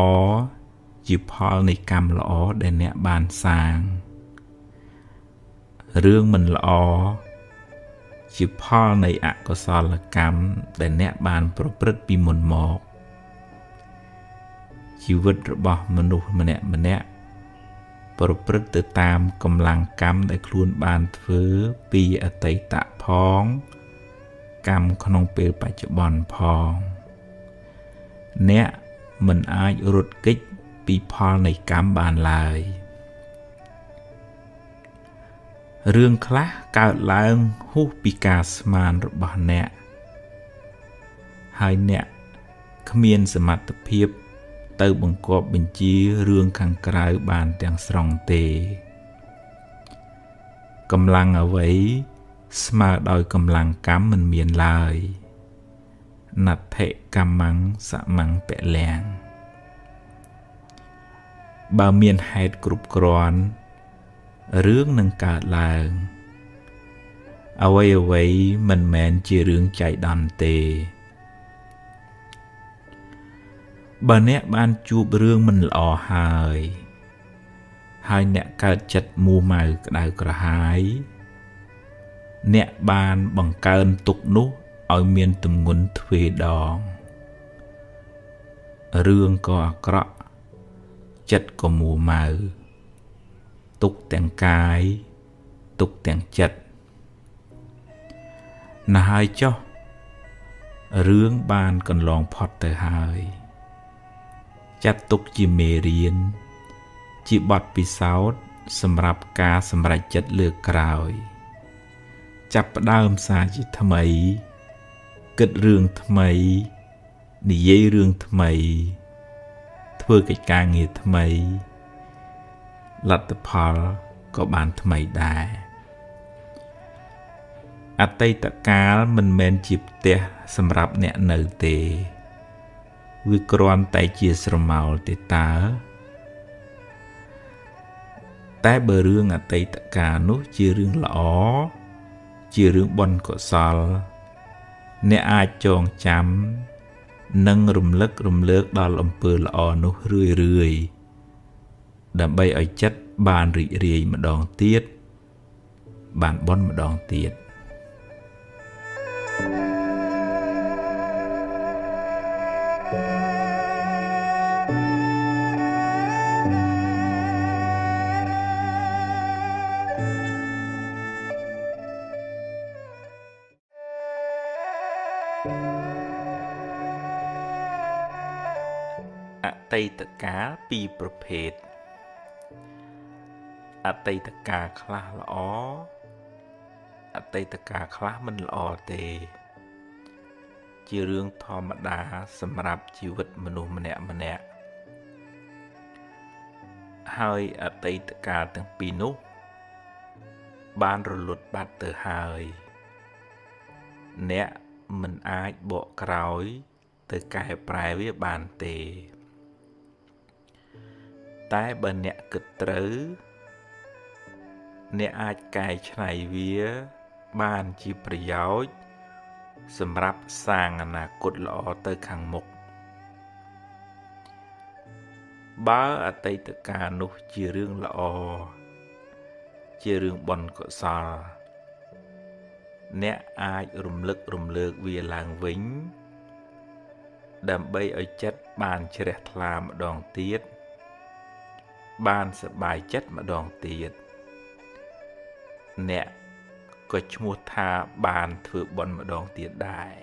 ជាផលនៃកម្មល្អដែលអ្នកបានសាងរឿងមិនល្អជាផលនៃអកុសលកម្មដែលអ្នកបានប្រព្រឹត្តពីមុនមកជីវិតរបស់មនុស្សម្នាក់ប្រព្រឹត្តទៅតាមកម្លាំងកម្មដែលខ្លួនបានធ្វើពីអតីតផងកម្មក្នុងពេលបច្ចុប្បន្នផងអ្នកមិនអាចរត់គេចពីផលនៃកម្មបានឡើយរឿងខ្លះកើតឡើងហួសពីការស្មានរបស់អ្នកហើយអ្នកគ្មានសមត្ថភាពទៅបង្គាប់បញ្ជារឿងខាងក្រៅបានទាំងស្រុងទេកម្លាំងអ្វីស្មើដោយកម្លាំងកម្មមិនមានឡើយណដ្ឋិកម្មੰសមੰពលំបើមានហេតុគ្រប់គ្រាន់រឿងនឹងកើតឡើងអ្វីមិនមែនជារឿងចៃដន្យទេបើអ្នកបានជួបរឿងមិនល្អហើយអ្នកកើតចិត្តមួម៉ៅក្តៅក្រហាយអ្នកបានបង្កើនទុក្ខនោះឲ្យមានទម្ងន់ទ្វេដងរឿងក៏អាក្រក់ចិត្តក៏មួម៉ៅទុក្ខទាំងកាយទុក្ខទាំងចិត្តណាស់ហើយចុះរឿងបានកន្លងផុតទៅហើយចាត់ទុកជាមេរៀនជាបទពិសោធន៍សម្រាប់ការសម្រេចចិត្តលើកក្រោយចាប់ផ្ដើមសារជាថ្មីគិតរឿងថ្មីនិយាយរឿងថ្មីធ្វើកិច្ចការងារថ្មីលទ្ធផលក៏បានថ្មីដែរអតីតកាលមិនមែនជាផ្ទះសម្រាប់អ្នកនៅទេវាគ្រាន់តែជាស្រមោលទេតើតែបើរឿងអតីតកាលនោះជារឿងល្អជារឿងបុណ្យកុសលអ្នកអាចចងចាំនិងរំលឹករំលើកដល់អំពើល្អនោះរឿយដើម្បីឲ្យចិត្តបានរីករាយម្ដងទៀតបានបុណ្យម្ដងទៀត អតីតកាលពីរប្រភេទអតីតកាលខ្លះល្អអតីតកាលខ្លះមិនល្អទេជារឿងធម្មតាសម្រាប់ជីវិតមនុស្សម្នាក់ហើយអតីតកាលទាំងពីរនោះបានរលត់បាត់ទៅហើយអ្នកមិនអាចបកក្រោយទៅកែប្រែវាបានទេតែបើអ្នកគិតត្រូវអ្នកអាចកែច្នៃវាបានជាប្រយោជន៍សម្រាប់សាងអនាគតល្អទៅខាងមុខបើអតីតកាលនោះជារឿងល្អជារឿងបុណ្យកុសលអ្នកអាចរំលឹករំលើកវាឡើងវិញដើម្បីឲ្យចិត្តបានជ្រះថ្លាម្ដងទៀតបានសប្បាយចិត្តម្ដងទៀតអ្នកក៏ឈ្មោះថាបានធ្វើបុណ្យម្ដងទៀតដែរ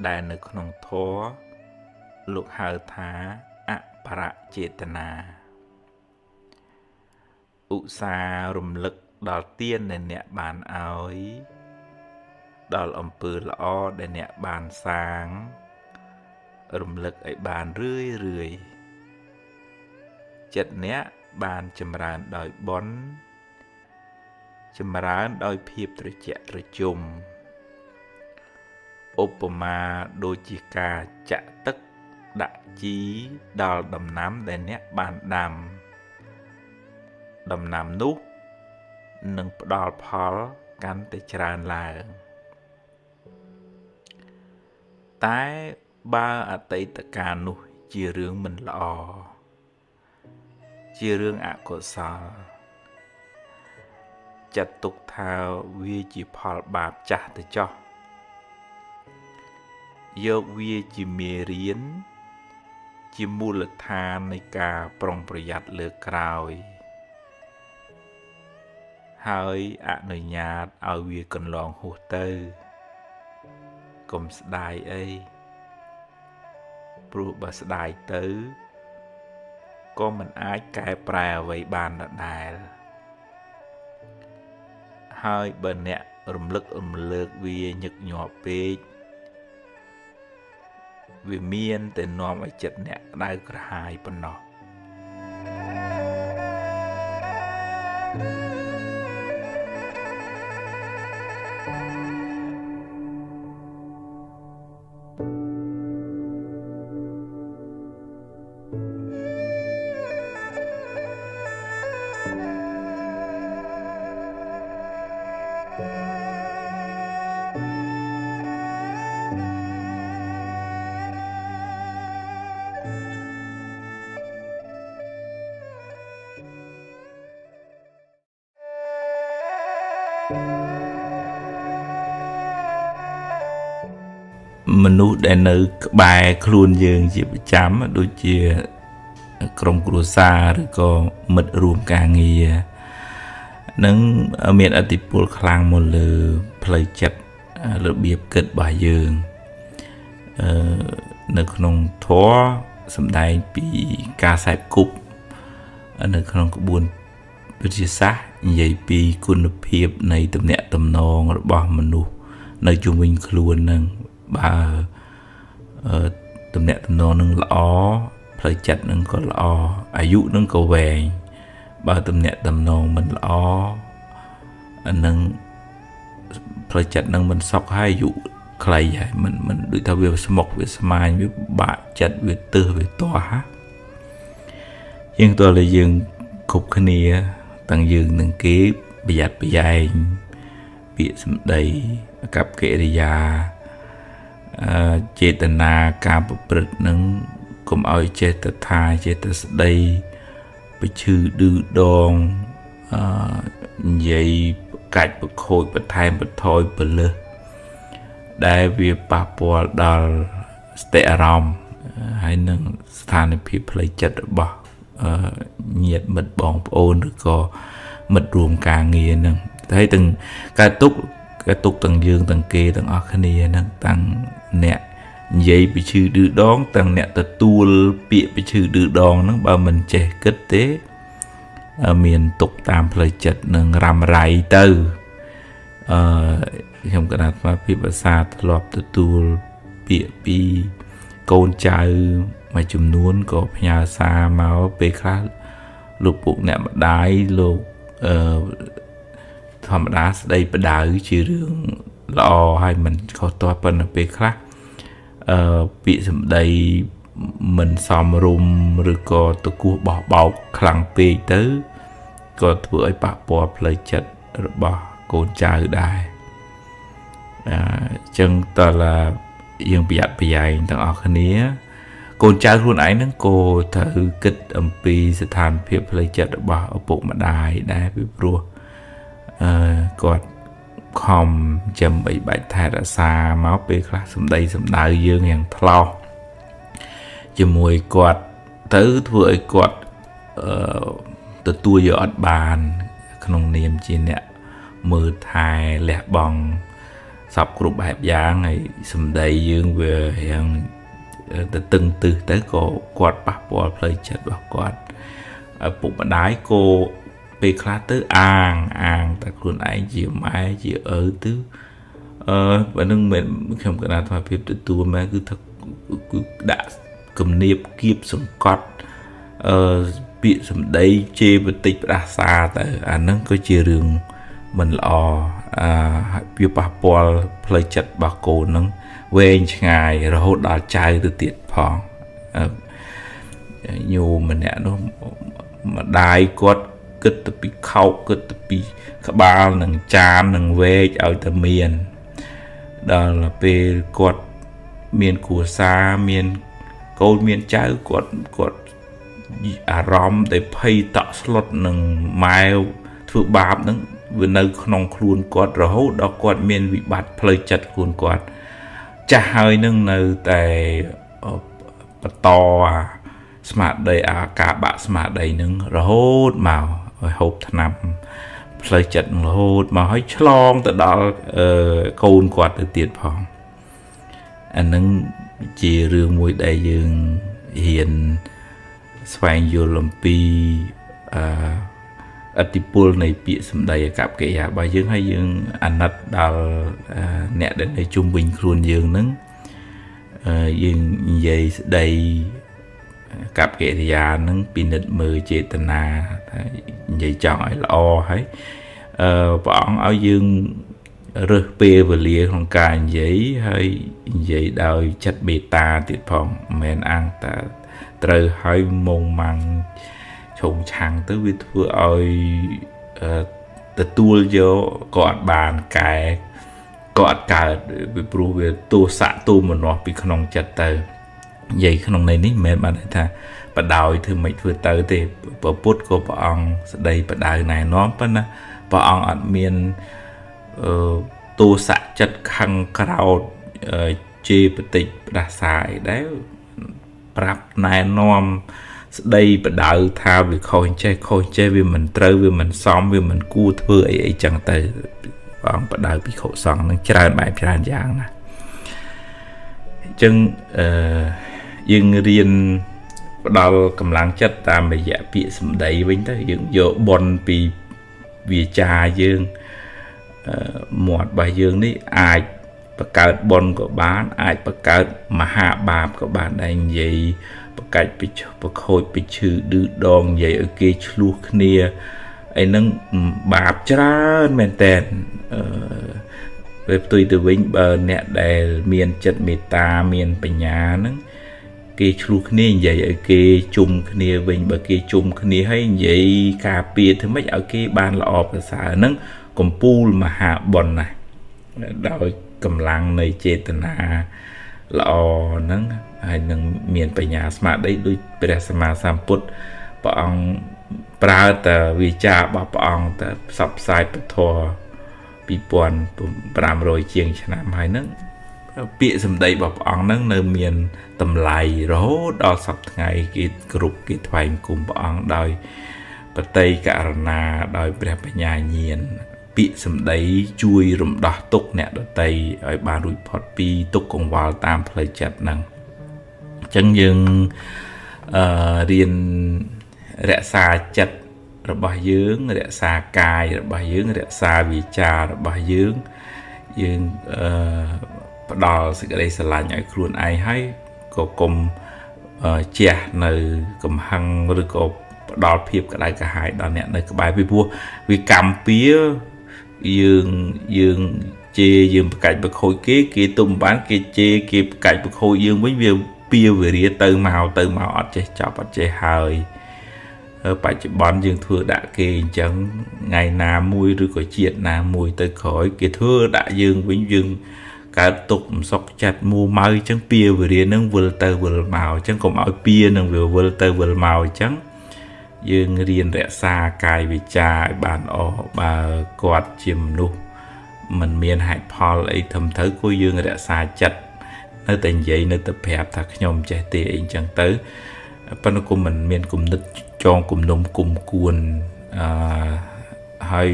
ដែលនៅក្នុងធម៌លោកហៅថាអបរចេតនាឧស្សាហ៍រំលឹកដល់ទានដែលអ្នកបានឲ្យដល់អំពើល្អដែលអ្នកបានសាងរំលឹកឲ្យបានរឿយចិត្តអ្នកបានចម្រើនដោយបុណ្យចម្រើនដោយភាពត្រជាក់ត្រជុំឧបមាដូចជាការចាក់ទឹកដាក់ជីដល់ដំណាំដែលអ្នកបានដាំដំណាំនោះនឹងផ្ដល់ផលកាន់តែច្រើនឡើងតែបើអតីតកាលនោះជារឿងមិនល្អជារឿងអកុសលចាត់ទុកថាវាជាផលបាបចាស់ទៅចោះយកវាជាមេរៀនជាមូលដ្ឋាននៃការប្រុងប្រយ័ត្នលើក្រោយហើយអនុញ្ញាតឲ្យវាកន្លងហួសទៅកុំស្ដាយអីព្រោះបើស្ដាយទៅក៏មិនអាចកែប្រែអ្វីបានដដែលហើយបើអ្នករំលឹករំលើកវាញឹកញាប់ពេកវាមានតែនាំឲ្យចិត្តអ្នកក្តៅក្រហាយប៉ុណ្ណោះមនុស្សដែលនៅក្បែរខ្លួនយើងជាប្រចាំដូចជាក្រុមគ្រួសារឬក៏មិត្តរួមការងារនឹងមានឥទ្ធិពលខ្លាំងមកលើផ្លូវចិត្តរបៀបគិតរបស់យើងនៅក្នុងធម៌សម្ដែងពីការសេពគប់នៅក្នុងក្បួនវិទ្យាសាស្ត្រនិយាយពីគុណភាពនៃទំនាក់ទំនងរបស់មនុស្សនៅជុំវិញខ្លួននឹងបើទំនាក់ទំនងនឹងល្អផ្លូវចិត្តនឹងក៏ល្អអាយុនឹងក៏វែងបើទំនាក់ទំនងមិនល្អនឹងផ្លូវចិត្តនឹងមិនសុខហើយអាយុខ្លីហើយមិនដូចថាវាស្មុគវាស្មាញវាបាក់ចិត្តវាទើសវាទាស់យើងតើយើងគ្រប់គ្នាទាំងយើងនឹងគេប្រយ័ត្នប្រយែងពាក្យសម្ដីអាកប្បកិរិយាចេតនាការប្រព្រឹត្តនឹងកុំឲ្យចេតថាចេតស្ដីប្រឈឺឌឺដងនិយាយកាច់ប្រខូចបន្ថែមបន្ថយពលឹះដែលវាប៉ះពាល់ដល់ស្ថិរអារម្មណ៍ហើយនឹងស្ថានភាពផ្លូវចិត្តរបស់ញាតិមិត្តបងប្អូនឬក៏មិត្តរួមការងារនឹងហើយទាំងកើតទុក cái tục tầng dương tầng kê tầng ở khả nì nâng tầng nẹ dây bị chữ đưa đón tầng nẹ tờ tuôn bị chữ đưa đón nâng bà mình trẻ kết tế miền tục tam lời chất nâng rằm rải tư không có đạt mà bị bà xa tờ lọp tờ tuôn bị con trai mà chùm nuôn có nhà xa máu bê khá lục bộ nẹ mà đáy lục thầm đá đây bà đá chứ rương lọ hay mình có toa phần ở bê khác bị dùm đây mình xóm rùm rồi có tụ cua bỏ bọc khẳng bê tớ có thử ấy bạc bỏ lời chất rồi bỏ con trai ở đài chân tờ là dương bị ạch bị dạy tầng ở khá ní con trai luôn ấy nó cô thử kích âm bì sẽ thành phía lời chất rồi bỏ ở bụng mà đài đài bị rùa còn không chầm bị bạch thai đã xa máu bê khác xâm đầy dương hàng thlau chứ mùi quạt tới thổi quạt từ tua giờ ớt bàn không niềm chi nè mưa thai lẹ bằng sọc group bạp giá này xâm đầy dương về hàng từng từ tới cô quạt bạc bỏ lời chất vào quạt ở bụng mà đáy cô bê khá tới an ta luôn ấy chịu mãi chịu ở tứ và nâng mình không có nào thoải phép tự tùa mà cứ thật đã cầm niếp kiếp sống cọt bị sống đây chê và tịch đã xa tại nâng có chê rừng mình lò biểu bà bò play chật bà cô nâng quen ngày rồi hốt đá chai từ tiết phòng nhiều mình nè nó mà đai quát kết tập bị khâu kết tập bị các ba nâng chán nâng về ở tầm miền đó là về quạt miền của xa miền câu miền trái quạt rõm để pay tạo slot nâng mai thưa bạp nâng vừa nơi nông khuôn quạt rồi hốt đó quạt miền bị bạt play chặt khuôn quạt chả hơi nâng nơi tại to smart đây cả bạn smart đây nâng rồi hốt màu hộp nằm lời chật hốt mà hỏi chlong từ đó côn quạt từ tiệt phòng anh nâng chỉ rương mùi đại dương hiện xoay vô làm pi atipul này bị xâm đầy cặp kệ bà dương hay dương anh nát đào nẹ đến đây trung bình luôn dương nâng dương vậy đây cặp kệ thì già nâng pin địch mười chế tình vậy chọn ấy là o ấy bọn áo dương rớt bê và lia không cả giấy hay vậy đòi chất beta tiết phòng men ăn ta trời hơi mông măng trông chẳng tới vì vừa ơi ta tua vô gọt bàn cái gọt cả vì bố về tô xạ tô mà nó bị không chặt tờ vậy không này ní mẹ bạn ta bà đòi thứ mấy vừa tới thì bà bút của bà ông đây bà đòi này nó bà ông ở miền tô xạ chất khăn cao chê bà tịch bà xài đấy bạp này nó đây bà đòi thao vì khôi chơi vì mình trơ vì mình xóm vì mình cua thưa ấy chẳng tới bà ông bà đòi bị khổ xong nó tràn bài tràn dạng nè chân dương riêng đào cầm lăng chất ta mà dạ bị sầm đầy với ta dương vô bon bị vì cha dương một bài dương đấy ai bậc cao bon của bán ai bậc cao mà hạ bạp của bạn anh vậy bậc cao bị bậc hồi bị trừ đưa đòn vậy ở kia luộc nia ấy nâng bạp chả men tên về tôi từ vĩnh bờ nè để miền chất meta miền bờ nhà nâng cái chlu khné vậy ở cái chum khné vĩnh bờ cái chum khné hay vậy cà pia thứ mấy ở cái ban là ọp xã nâng còn pool mà hạ bòn này đòi cầm lăng này chế tình à lọ nâng hay nâng miền bờ nhà smart đấy đôi bè smart samput bọn pra ta vi cha bọn ta sập sai bật thò bị buồn làm rồi chiêng năm hai nấng bịa sầm đầy bọc ong nấng nơi miền tầm lầy rố đo sập ngày cái group cái thoại cùng bọn đòi bật tây cả na đòi bẹp nhà nhiên ពាក្យសម្ដីជួយរំដោះទុក្ខអ្នកដទៃឲ្យបានរួចផុតពីទុក្ខកង្វល់តាមផ្លូវចិត្តហ្នឹងអញ្ចឹងយើងរៀនរក្សាចិត្តរបស់យើងរក្សាកាយរបស់យើងរក្សាវាចារបស់យើងផ្ដល់សេចក្តីស្រឡាញ់ឲ្យខ្លួនឯងហើយក៏កុំជះនៅកំហឹងឬក៏ផ្ដល់ភាពក្តៅក្រហាយដល់អ្នកនៅក្បែរពីព្រោះវាកម្មពៀយើងជេរយើងប្រកាច់ប្រខូចគេទុំបានគេជេរគេប្រកាច់ប្រខូចយើងវិញវាពៀវារាទៅមកអត់ចេះចប់អត់ចេះហើយបច្ចុប្បន្នយើងធ្វើដាក់គេអញ្ចឹងថ្ងៃណាមួយឬក៏ជាតិណាមួយទៅក្រោយគេធ្វើដាក់យើងវិញយើងកើតទុកមិនសុខចិត្តមួម៉ៅអញ្ចឹងពៀវារានឹងវិលទៅវិលមកអញ្ចឹងកុំឲ្យពៀនឹងវាវិលទៅវិលមកអញ្ចឹងយើងរៀនរក្សាកាយវាចាឲ្យបានអស់បើគាត់ជាមនុស្សមិនមានហេតុផលអីធំទៅគឺយើងរក្សាចិត្តនៅតែនិយាយនៅតែប្រាប់ថាខ្ញុំចេះទេអីអញ្ចឹងទៅប៉ុន្តែគុំមិនមានគំនិតចងគំនុំគុំគួនហើយ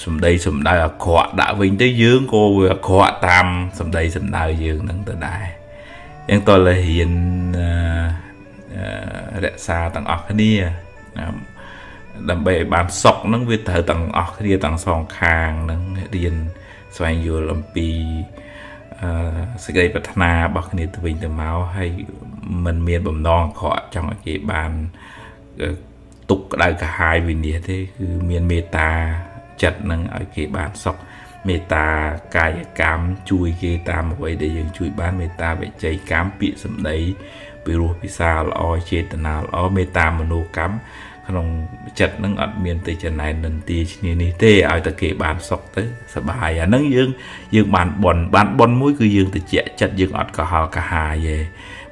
សម្ដីសម្ដៅអាក្រក់ដាក់វិញទៅយើងក៏វាអាក្រក់តាមសម្ដីសម្ដៅយើងនឹងទៅដែរអញ្ចឹងតើរៀនរក្សាទាំងអស់គ្នាដើម្បីឲ្យបានសុខហ្នឹងវាត្រូវទាំងអស់គ្នាទាំងសងខាងហ្នឹងរៀនស្វែងយល់អំពីសេចក្តីប្រាថ្នារបស់គ្នាទៅវិញទៅមកហើយមិនមានបំណងអាក្រក់ចង់ឲ្យគេបានទុកក្តៅក្រហាយវិនិច្ឆ័យទេគឺមានមេត្តាចិត្តនឹងឲ្យគេបានសុខមេត្តាកាយកម្មជួយគេតាមអ្វីដែលយើងជួយបានមេត្តាវិច័យកម្មពាក្យសម្ដីពីរោះពិសាល្អចេតនាល្អមេត្តាមនោកម្មក្នុងចិត្តនឹងអត់មានទៅចំណែននន្ទាឈ្នានេះទេឲ្យតែគេបានសុខទៅសប្បាយអាហ្នឹងយើងបានបនមួយគឺយើងតិចចិត្តយើងអត់កុហកកាហាយទេ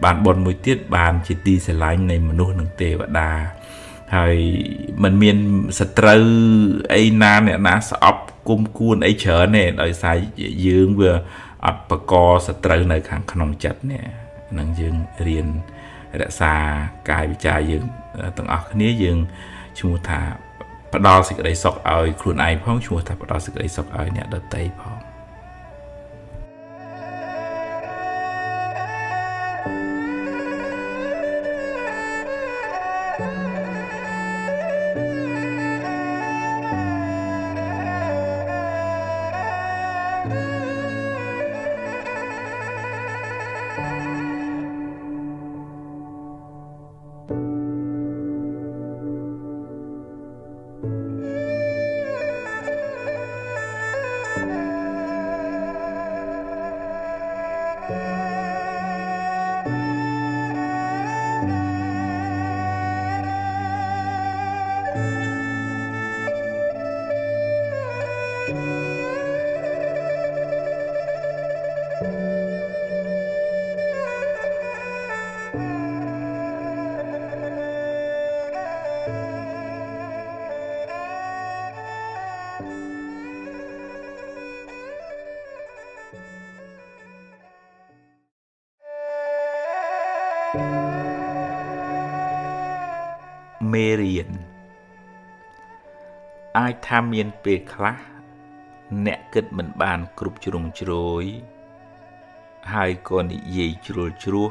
បានបនមួយទៀតបានជាទីស្រឡាញ់នៃមនុស្សនិងទេវតាហើយมันមានសត្រូវអីណាអ្នកណាស្អប់គុំគួនអីច្រើនទេដោយសារយើងវាអត់បកសត្រូវនៅខាងក្នុងចិត្តនេះហ្នឹងយើងរៀនរក្សាកាយវិចារយើងទាំងអស់គ្នាយើងឈ្មោះថាផ្ដល់សេចក្តីសុខឲ្យខ្លួនឯងផងឈ្មោះថាផ្ដល់សេចក្តីសុខឲ្យអ្នកដទៃផងមេរៀនអាចថាមានពេលខ្លះអ្នកគិតមិនបានគ្រប់ជ្រុងជ្រោយហើយក៏និយាយជ្រុលជ្រោះ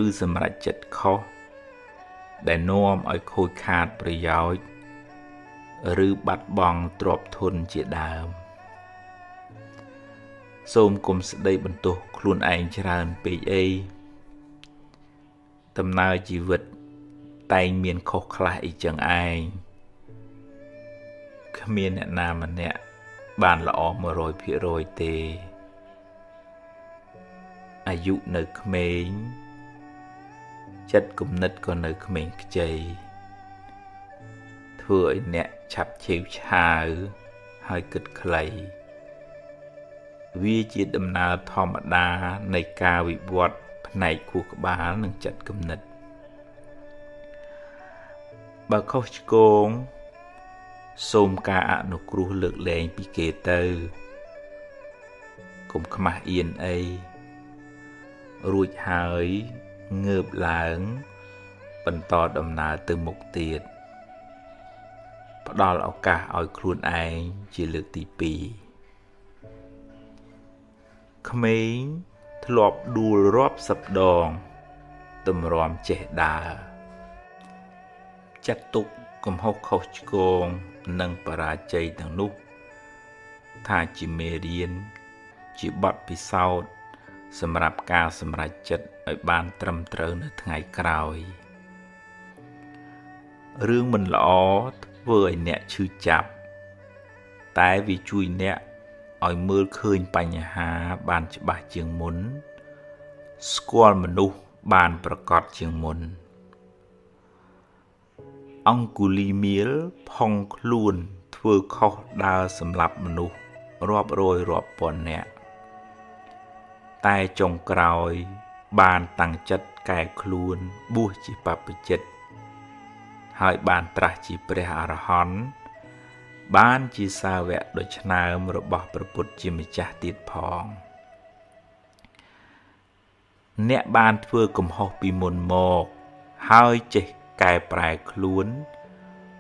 ឬសម្រេចចិត្តខុសដែលនាំឲ្យខូចខាតប្រយោជន៍ឬបាត់បង់ទ្រព្យធនជាដើមសូមគុំស្ដីបន្ទោសខ្លួនឯងច្រើនពេកអីដំណើរជីវិតតែងមានខុសខ្លះអីចឹងឯងគ្មានអ្នកណាម្នាក់បានល្អ 100% ទេអាយុនៅក្មេងចិត្តគំនិតក៏នៅក្មេងខ្ចីធ្វើឲ្យអ្នកឆាប់ឆេវឆាវហើយគិតខ្លីវាជាដំណើរធម្មតានៃការវិវត្តផ្នែកខួរក្បាលនិងចិត្តគំនិតបើខុសឆ្គងសូមការអនុគ្រោះលើកលែងពីគេទៅកុំខ្មាស់អៀនអីរួចហើយងើបឡើងបន្តដំណើរទៅមុខទៀត ផ្ដល់ឱកាសឲ្យខ្លួនឯងជាលើកទី2ក្មេងធ្លាប់ដួលរាប់សិបដងទម្រាំចេះដើរចាត់ទុកកំហុសខុសឆ្គងនិងបរាជ័យទាំងនោះថាជាមេរៀនជាបទពិសោធន៍សម្រាប់ការសម្រេចចិត្តឲ្យបានត្រឹមត្រូវនៅថ្ងៃក្រោយរឿងមិនល្អធ្វើឲ្យអ្នកឈឺចាប់តែវាជួយអ្នកឲ្យមើលឃើញបញ្ហាបានច្បាស់ជាងមុនស្គាល់មនុស្សបានប្រកបជាងមុនអង្គុលីមាលផុងខ្លួនធ្វើខុសដើរសម្លាប់មនុស្សរាប់រយរាប់ពាន់នាក់តែចុងក្រោយបានតាំងចិត្តកែខ្លួនបួសជាបព្វជិតហើយបានត្រាស់ជាព្រះអរហន្តបានជាសាវកដ៏ឆ្នើមរបស់ព្រះពុទ្ធជាម្ចាស់ទៀតផងអ្នកបានធ្វើកំហុសពីមុនមកហើយចេះកែប្រែខ្លួន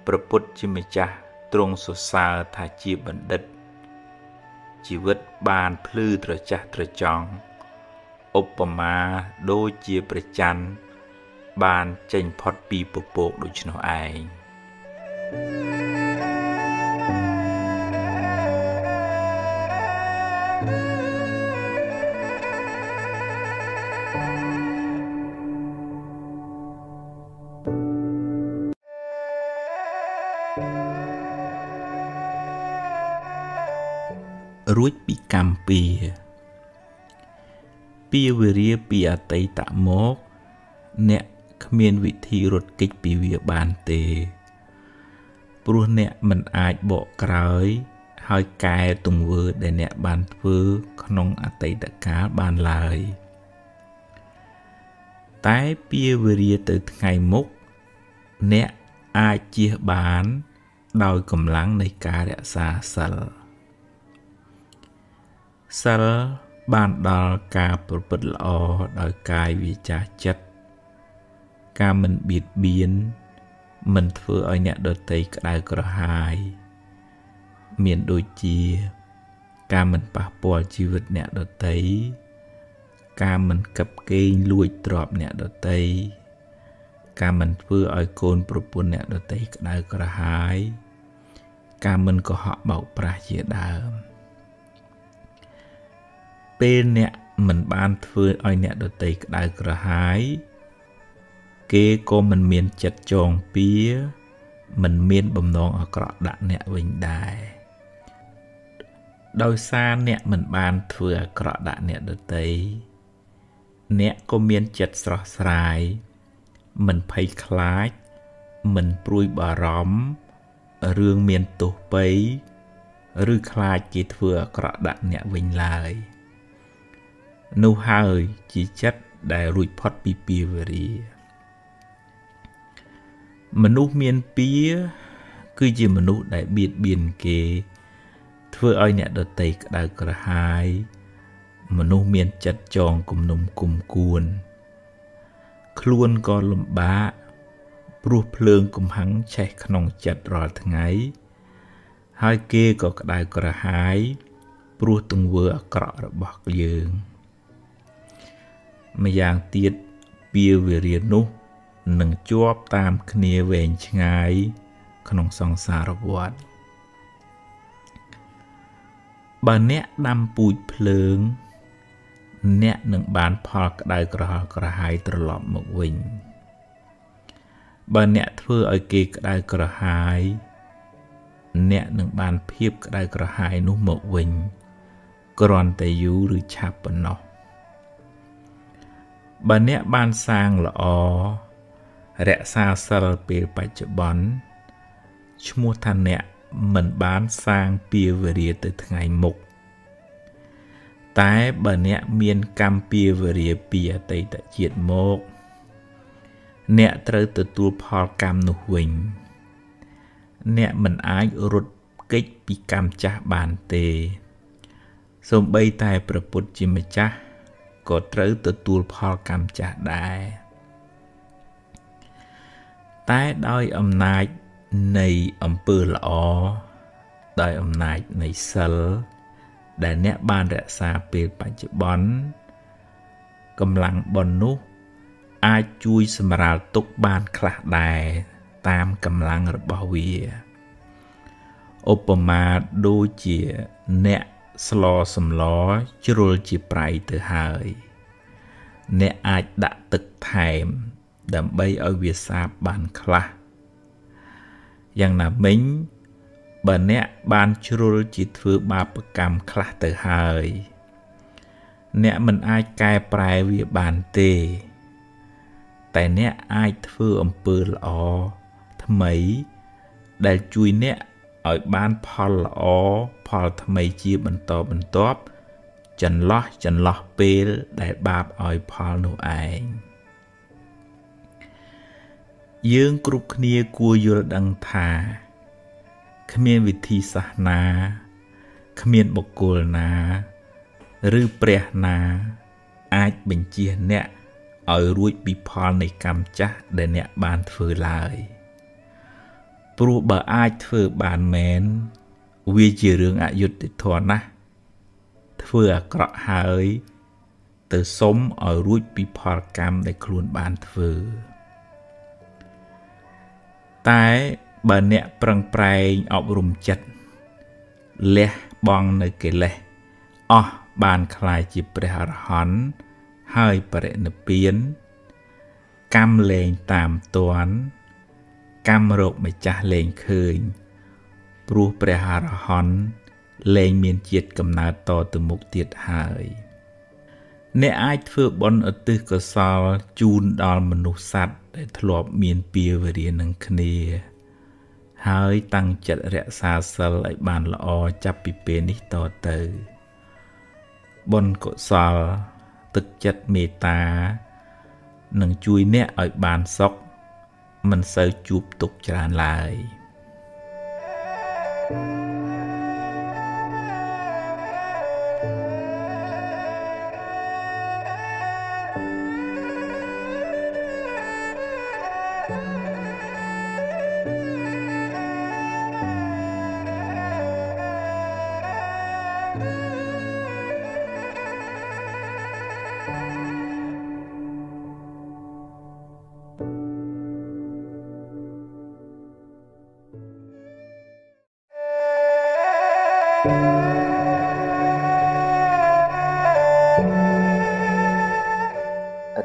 ព្រះពុទ្ធជាម្ចាស់ទ្រង់សរសើរថាជាបណ្ឌិតជីវិតបានភ្លឺត្រចះត្រចង់ឧបមាដូចជាព្រះច័ន្ទបានចេញផុតពីពពកដូច្នោះឯងរួចពីកម្មពីវេរាពីអតីតមកអ្នកគ្មានវិធីរត់គេចពីវាបានទេព្រោះអ្នកមិនអាចបកក្រោយហើយកែទង្វើដែលអ្នកបានធ្វើក្នុងអតីតកាលបានឡើយតែពីវេរាទៅថ្ងៃមុខអ្នកអាចជៀសបានដោយកម្លាំងនៃការរក្សាសិលបានដល់ការប្រព្រឹត្តល្អដោយកាយវាចាចិត្តការមិនបៀតបៀនមិនធ្វើឲ្យអ្នកដទៃក្តៅក្រហាយមានដូចជាការមិនប៉ះពាល់ជីវិតអ្នកដទៃការមិនកាប់កេងលួចទ្រព្យអ្នកដទៃការមិនធ្វើឲ្យកូនប្រពន្ធអ្នកដទៃក្តៅក្រហាយការមិនកុហកបោកប្រាស់ជាដើមពេលអ្នកមិនបានធ្វើឲ្យអ្នកដទៃក្តៅក្រហាយគេក៏មិនមានចិត្តចងពៀមិនមានបំណងអាក្រក់ដាក់អ្នកវិញដែរដោយសារអ្នកមិនបានធ្វើអាក្រក់ដាក់អ្នកដទៃអ្នកក៏មានចិត្តស្រស់ស្រាយមិនភ័យខ្លាចមិនព្រួយបារម្ភរឿងមានទោសពៃឬខ្លាចគេធ្វើអាក្រក់ដាក់អ្នកវិញឡើយនោះហើយជាចិត្តដែលរួចផុតពីពាវេរាមនុស្សមានពៀគឺជាមនុស្សដែលបៀតបៀនគេធ្វើឲ្យអ្នកដទៃក្តៅក្រហាយមនុស្សមានចិត្តចងគំនុំគុំគួនខ្លួនក៏លំបាកព្រោះភ្លើងកំហាំងឆេះក្នុងចិត្តរាល់ថ្ងៃហើយគេក៏ក្តៅក្រហាយព្រោះទង្វើអាក្រក់របស់យើងម្យ៉ាងទៀតពាវេរានោះនឹងជាប់តាមគ្នាវែងឆ្ងាយក្នុងសង្សារវដ្តបើអ្នកដាំពូជភ្លើងអ្នកនឹងបានផលក្តៅក្រហល់ក្រហាយត្រឡប់មកវិញបើអ្នកធ្វើឲ្យគេក្តៅក្រហាយអ្នកនឹងបានភាពក្តៅក្រហាយនោះមកវិញគ្រាន់តែយូរឬឆាប់ប៉ុណ្ណោះបើអ្នកបានសាងល្អរក្សាសិលពេលបច្ចុប្បន្នឈ្មោះថាអ្នកមិនបានសាងពាវេរាទៅថ្ងៃមុខតែបើអ្នកមានកម្មពាវេរាពីអតីតជាតិមកអ្នកត្រូវទទួលផលកម្មនោះវិញអ្នកមិនអាចរត់គេចពីកម្មចាស់បានទេសូម្បីតែព្រះពុទ្ធជាម្ចាស់ក៏ត្រូវទទួលផលកម្មចាស់ដែរតែដោយអំណាច នៃអំពើល្អដោយអំណាចនៃសិលដែលអ្នកបានរក្សាពេលបច្ចុប្បន្នកម្លាំងបុណ្យនោះអាចជួយសម្រាលទុក្ខបានខ្លះដែរតាមកម្លាំងរបស់វាឧបមាដូចជាអ្នកស្លសម្លជ្រុលជាប្រៃទៅហើយអ្នកអាចដាក់ទឹកថែមដើម្បីឲ្យវាសាបបានខ្លះយ៉ាងណាមិញបើអ្នកបានជ្រុលជាធ្វើបាបកម្មខ្លះទៅហើយអ្នកមិនអាចកែប្រែវាបានទេតែអ្នកអាចធ្វើអំពើល្អថ្មីដែលជួយអ្នកឲ្យបានផលល្អផលថ្មីជាបន្តបន្ទាប់ចន្លោះពេលដែលបាបឲ្យផលនោះឯងយើងគ្រប់គ្នាគួរយល់ដឹងថាគ្មានវិធីសាស្ត្រណាគ្មានបុគ្គលណាឬព្រះណាអាចបញ្ជាអ្នកឲ្យរួចពីផលនៃកម្មចាស់ដែលអ្នកបានធ្វើឡើយព្រោះបើអាចធ្វើបានមែនវាជារឿងអយុត្តិធម៌ណាស់ធ្វើអាក្រក់ហើយទៅសុំឲ្យរួចពីផលកម្មដែលខ្លួនបានធ្វើតែបើអ្នកប្រឹងប្រែងអប់រំចិត្តលះបង់នៅកិលេសអស់បានក្លាយជាព្រះអរហន្តហើយបរិនិព្វានកម្មលែងតាមទាន់កម្មរកម្ចាស់លែងឃើញព្រោះព្រះអរហន្តលែងមានជាតិកំណើតតទៅមុខទៀតហើយអ្នកអាចធ្វើបុណ្យឧទ្ទិសកុសលជូនដល់មនុស្សសត្វដែលធ្លាប់មានពាវេរានឹងគ្នាហើយតាំងចិត្តរក្សាសិលឲ្យបានល្អចាប់ពីពេលនេះតទៅបុណ្យកុសលទឹកចិត្តមេត្តានឹងជួយអ្នកឲ្យបានសុខមិនសូវជួបទុក្ខច្រើនឡើយ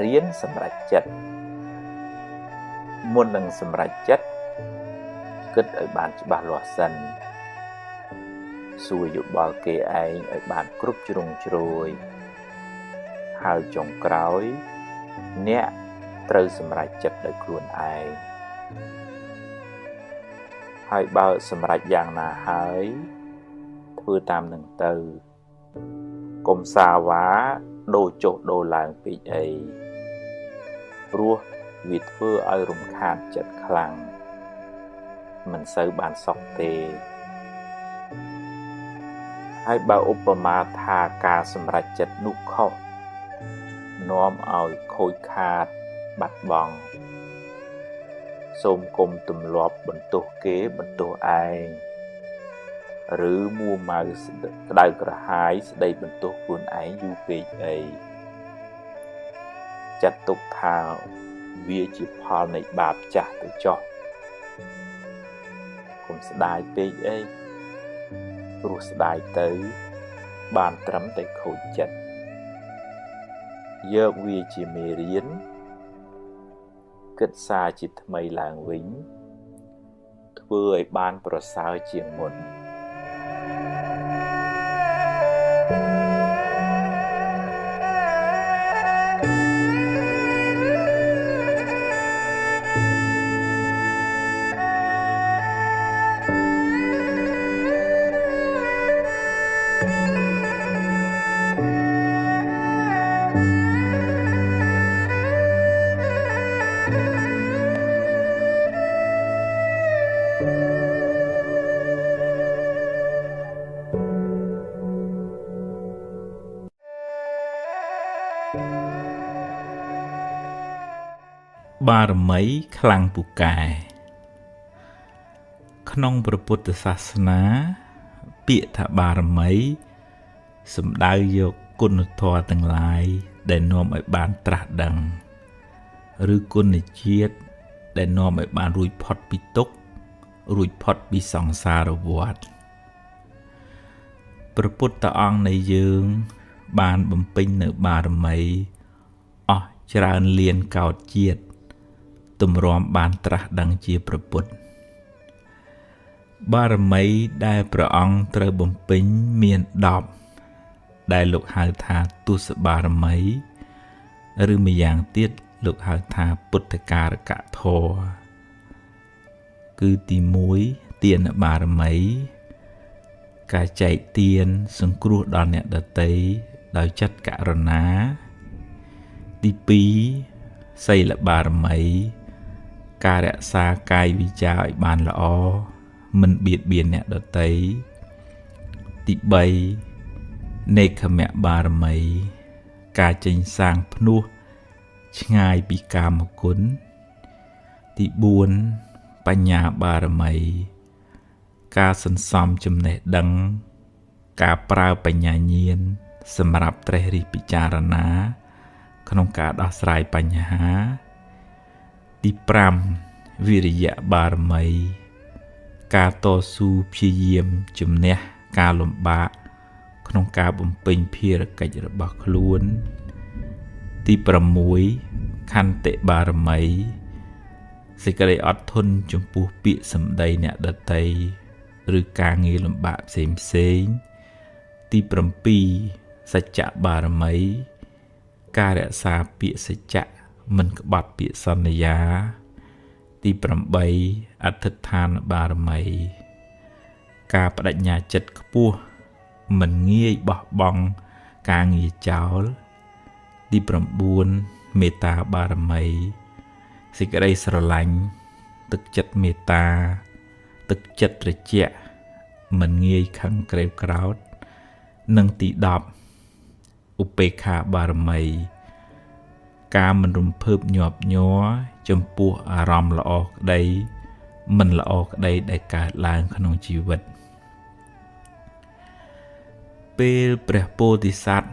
រៀនសម្រេចចិត្តមុននឹងសម្រេចចិត្តគិតឲ្យបានច្បាស់លាស់សិនសួរយោបល់គេឯងឲ្យបានគ្រប់ជ្រុងជ្រោយហើយចុងក្រោយអ្នកត្រូវសម្រេចចិត្តដោយខ្លួនឯងហើយបើសម្រេចយ៉ាងណាហើយធ្វើតាមនឹងទៅកុំសាវ៉ាដូរចុះដូរឡើងពេកអីព្រោះវាធ្វើឲ្យរំខានចិត្តខ្លាំងមិនសូវបានសុខទេហើយបើឧបមាថាការសម្រេចចិត្តនោះខុសនាំឲ្យខូចខាតបាត់បង់សូមគុំទម្លាប់បន្ទោសគេបន្ទោសឯងឬមួម៉ៅក្តៅក្រហាយស្ដីបន្ទោសខ្លួនឯងយូរពេកអីចាត់ទុកថាវាជាផលនៃបាបចាស់ទៅចុះកុំស្ដាយពេកអីព្រោះស្ដាយទៅបានត្រឹមតែខូចចិត្តយកវាជាមេរៀនគិតសារជាថ្មីឡើងវិញធ្វើឲ្យបានប្រសើរជាងមុនបារមីខ្លាំងពូកែ ក្នុងព្រះពុទ្ធសាសនាពាក្យថាបារមីសំដៅយកគុណធម៌ទាំងឡាយដែលនាំឲ្យបានត្រាស់ដឹងឬគុណជាតិដែលនាំឲ្យបានរួចផុតពីទុក្ខរួចផុតពីសង្សារវដ្តព្រះពុទ្ធអង្គនៃយើងបានបំពេញនៅបារមីអស់ច្រើនលានកោដជាតិទម្រាំបានត្រាស់ដឹងជាព្រះពុទ្ធបារមីដែលព្រះអង្គត្រូវបំពេញមាន10ដែលលោកហៅថាទុសបារមីឬម្យ៉ាងទៀតលោកហៅថាពុទ្ធការកធម៌គឺទី1ទានបារមីការចែកទានសង្គ្រោះដល់អ្នកដទៃដោយចិត្តករុណាទី2សីលបារមីការរក្សាកាយវិចារឲ្យបានល្អមិនបៀតបៀនអ្នកដទៃទី3នេក្ខមបារមីការចេញសាងភ្នោះឆ្ងាយពីកាមគុណទី4បញ្ញាបារមីការសន្សំចំណេះដឹងការប្រើបញ្ញាញាណសម្រាប់ត្រេះរិះពិចារណាក្នុងការដោះស្រាយបញ្ហាទី5វិរិយបារមីការតស៊ូព្យាយាមជំនះការលំបាកក្នុងការបំពេញភារកិច្ចរបស់ខ្លួនទី6ខន្តិបារមីសេចក្តីអត់ធន់ចំពោះពាក្យសម្ដីអ្នកដទៃឬការងារលំបាកផ្សេងៗទី7សច្ចបារមីការរក្សាពាក្យសច្ចៈមិនក្បត់ពាក្យសន្យាទី8អធិដ្ឋានបារមីការបដិញ្ញាចិត្តខ្ពស់មិនងាយបោះបង់ការងារចោលទី9មេត្តាបារមីសេចក្តីស្រឡាញ់ទឹកចិត្តមេត្តាទឹកចិត្តត្រជាក់មិនងាយខឹងក្រេវក្រោធនិងទី10ឧបេក្ខាបារមីការមិនរំភើបញាប់ញ័រចំពោះអារម្មណ៍ល្អក្តីមិនល្អក្តីដែលកើតឡើងក្នុងជីវិតពេលព្រះពោធិសត្វ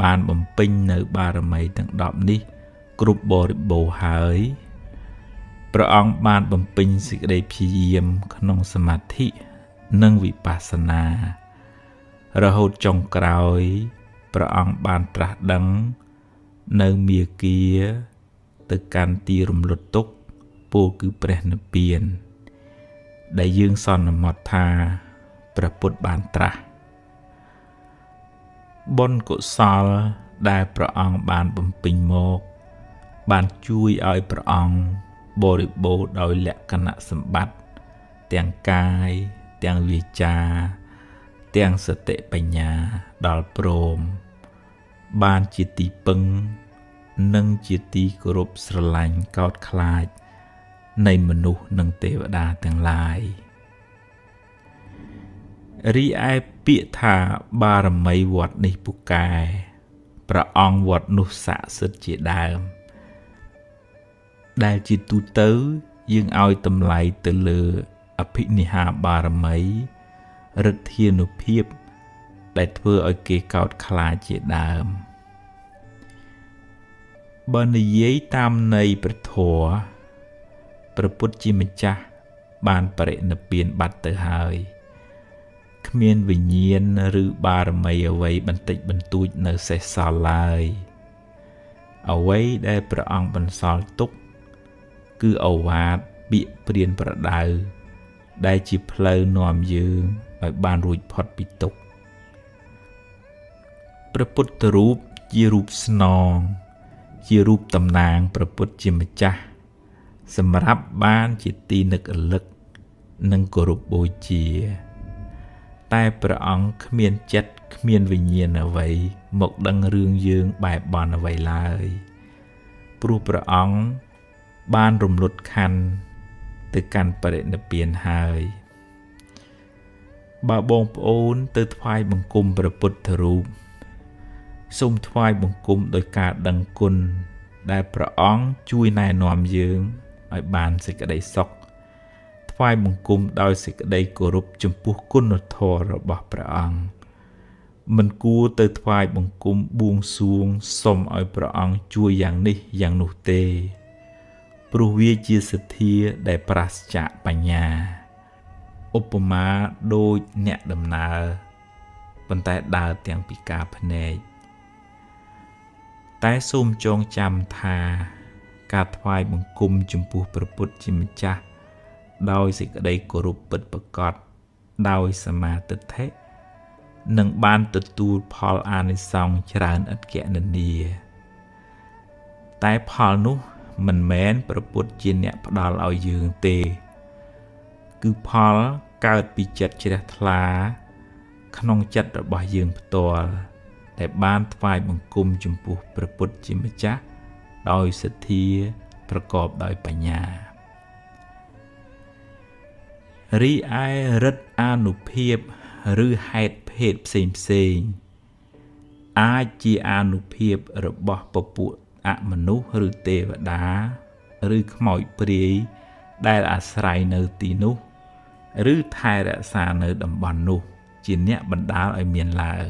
បានបំពេញនៅបារមីទាំង10នេះគ្រប់បរិបូរណ៍ហើយព្រះអង្គបានបំពេញសេចក្តីព្យាយាមក្នុងសមាធិនិងវិបស្សនារហូតចុងក្រោយព្រះអង្គបានត្រាស់ដឹងនៅមាគ៌ាទៅកាន់ទីរំលត់ទុក្ខពោលគឺព្រះនិព្វានដែលយើងសន្មត់ថាព្រះពុទ្ធបានត្រាស់បុណ្យកុសលដែលព្រះអង្គបានបំពេញមកបានជួយឲ្យព្រះអង្គបរិបូរណ៍ដោយលក្ខណៈសម្បត្តិទាំងកាយទាំងវាចាទាំងសតិបញ្ញាដល់ព្រមបានជាទីពឹងនិងជាទីគោរពស្រឡាញ់កោតខ្លាចនៃមនុស្សនិងទេវតាទាំងឡាយរីឯពាក្យថាបារមីវត្តនេះពូកែព្រះអង្គវត្តនោះស័ក្តិសិទ្ធិជាដើមដែលជាទូទៅយើងឲ្យតម្លៃទៅលើអភិនិហាបារមីឫទ្ធានុភាពដែលធ្វើឲ្យគេកោតខ្លាចជាដើមបើនិយាយតាមន័យព្រះធម៌ព្រះពុទ្ធជាម្ចាស់បានបរិនិព្វានបាត់ទៅហើយគ្មានវិញ្ញាណឬបារមីអ្វីបន្តិចបន្តួចនៅសេសសល់ឡើយអ្វីដែលព្រះអង្គបន្សល់ទុកគឺឱវាទពាក្យព្រានប្រដៅដែលជាផ្លូវនាំយើងឲ្យបានរួចផុតពីទុក្ខព្រះពុទ្ធរូបជារូបស្នងជារូបតំណាងព្រះពុទ្ធជាម្ចាស់សម្រាប់បានជាទីនឹករលឹកនិងគោរពបូជាតែព្រះអង្គគ្មានចិត្តគ្មានវិញ្ញាណអ្វីមកដឹងរឿងយើងបែបបន់អ្វីឡើយព្រោះព្រះអង្គបានរំលត់ខណ្ឌទៅកាន់បរិនិព្វានហើយបើបងប្អូនទៅថ្វាយបង្គំព្រះពុទ្ធរូបសូមថ្វាយបង្គំដោយការដឹងគុណដែលព្រះអង្គជួយណែនាំយើងឲ្យបានសេចក្តីសុខថ្ ថ្វាយបង្គំដោយសេចក្តីគោរពចំពោះគុណធម៌របស់ព្រះអង្គមិនគួរទៅថ្វាយបង្គំបួងសួងសុំឲ្យព្រះអង្គជួយយ៉ាងនេះយ៉ាងនោះទេព្រោះវាជាសទ្ធាដែលប្រាសចាកបញ្ញាឧបមាដូចអ្នកដំណើរប៉ុន្តែដើរទាំងពិការភ្នែកតែសូមចងចាំថាការថ្វាយបង្គំចំពោះព្រះពុទ្ធជាម្ចាស់ដោយសេចក្តីគោរពពិតប្រាកដដោយសមាទិដ្ឋិនឹងបានទទួលផលអានិសង្សច្រើនឥតគណនាតែផលនោះមិនមែនព្រះពុទ្ធជាអ្នកផ្ដល់ឲ្យយើងទេគឺផលកើតពីចិត្តជ្រះថ្លាក្នុងចិត្តរបស់យើងផ្ទាល់ដែលបានថ្វាយបង្គំចំពោះព្រះពុទ្ធជាម្ចាស់ដោយសទ្ធាប្រកបដោយបញ្ញារីឯរិទ្ធអានុភាពឬហេតុភេទផ្សេងអាចជាអានុភាពរបស់ពពួកអមនុស្សឬទេវតាឬខ្មោចព្រាយដែលអាស្រ័យនៅទីនោះឬថែរក្សានៅតំបន់នោះជាអ្នកបណ្ដាលឲ្យមានឡើង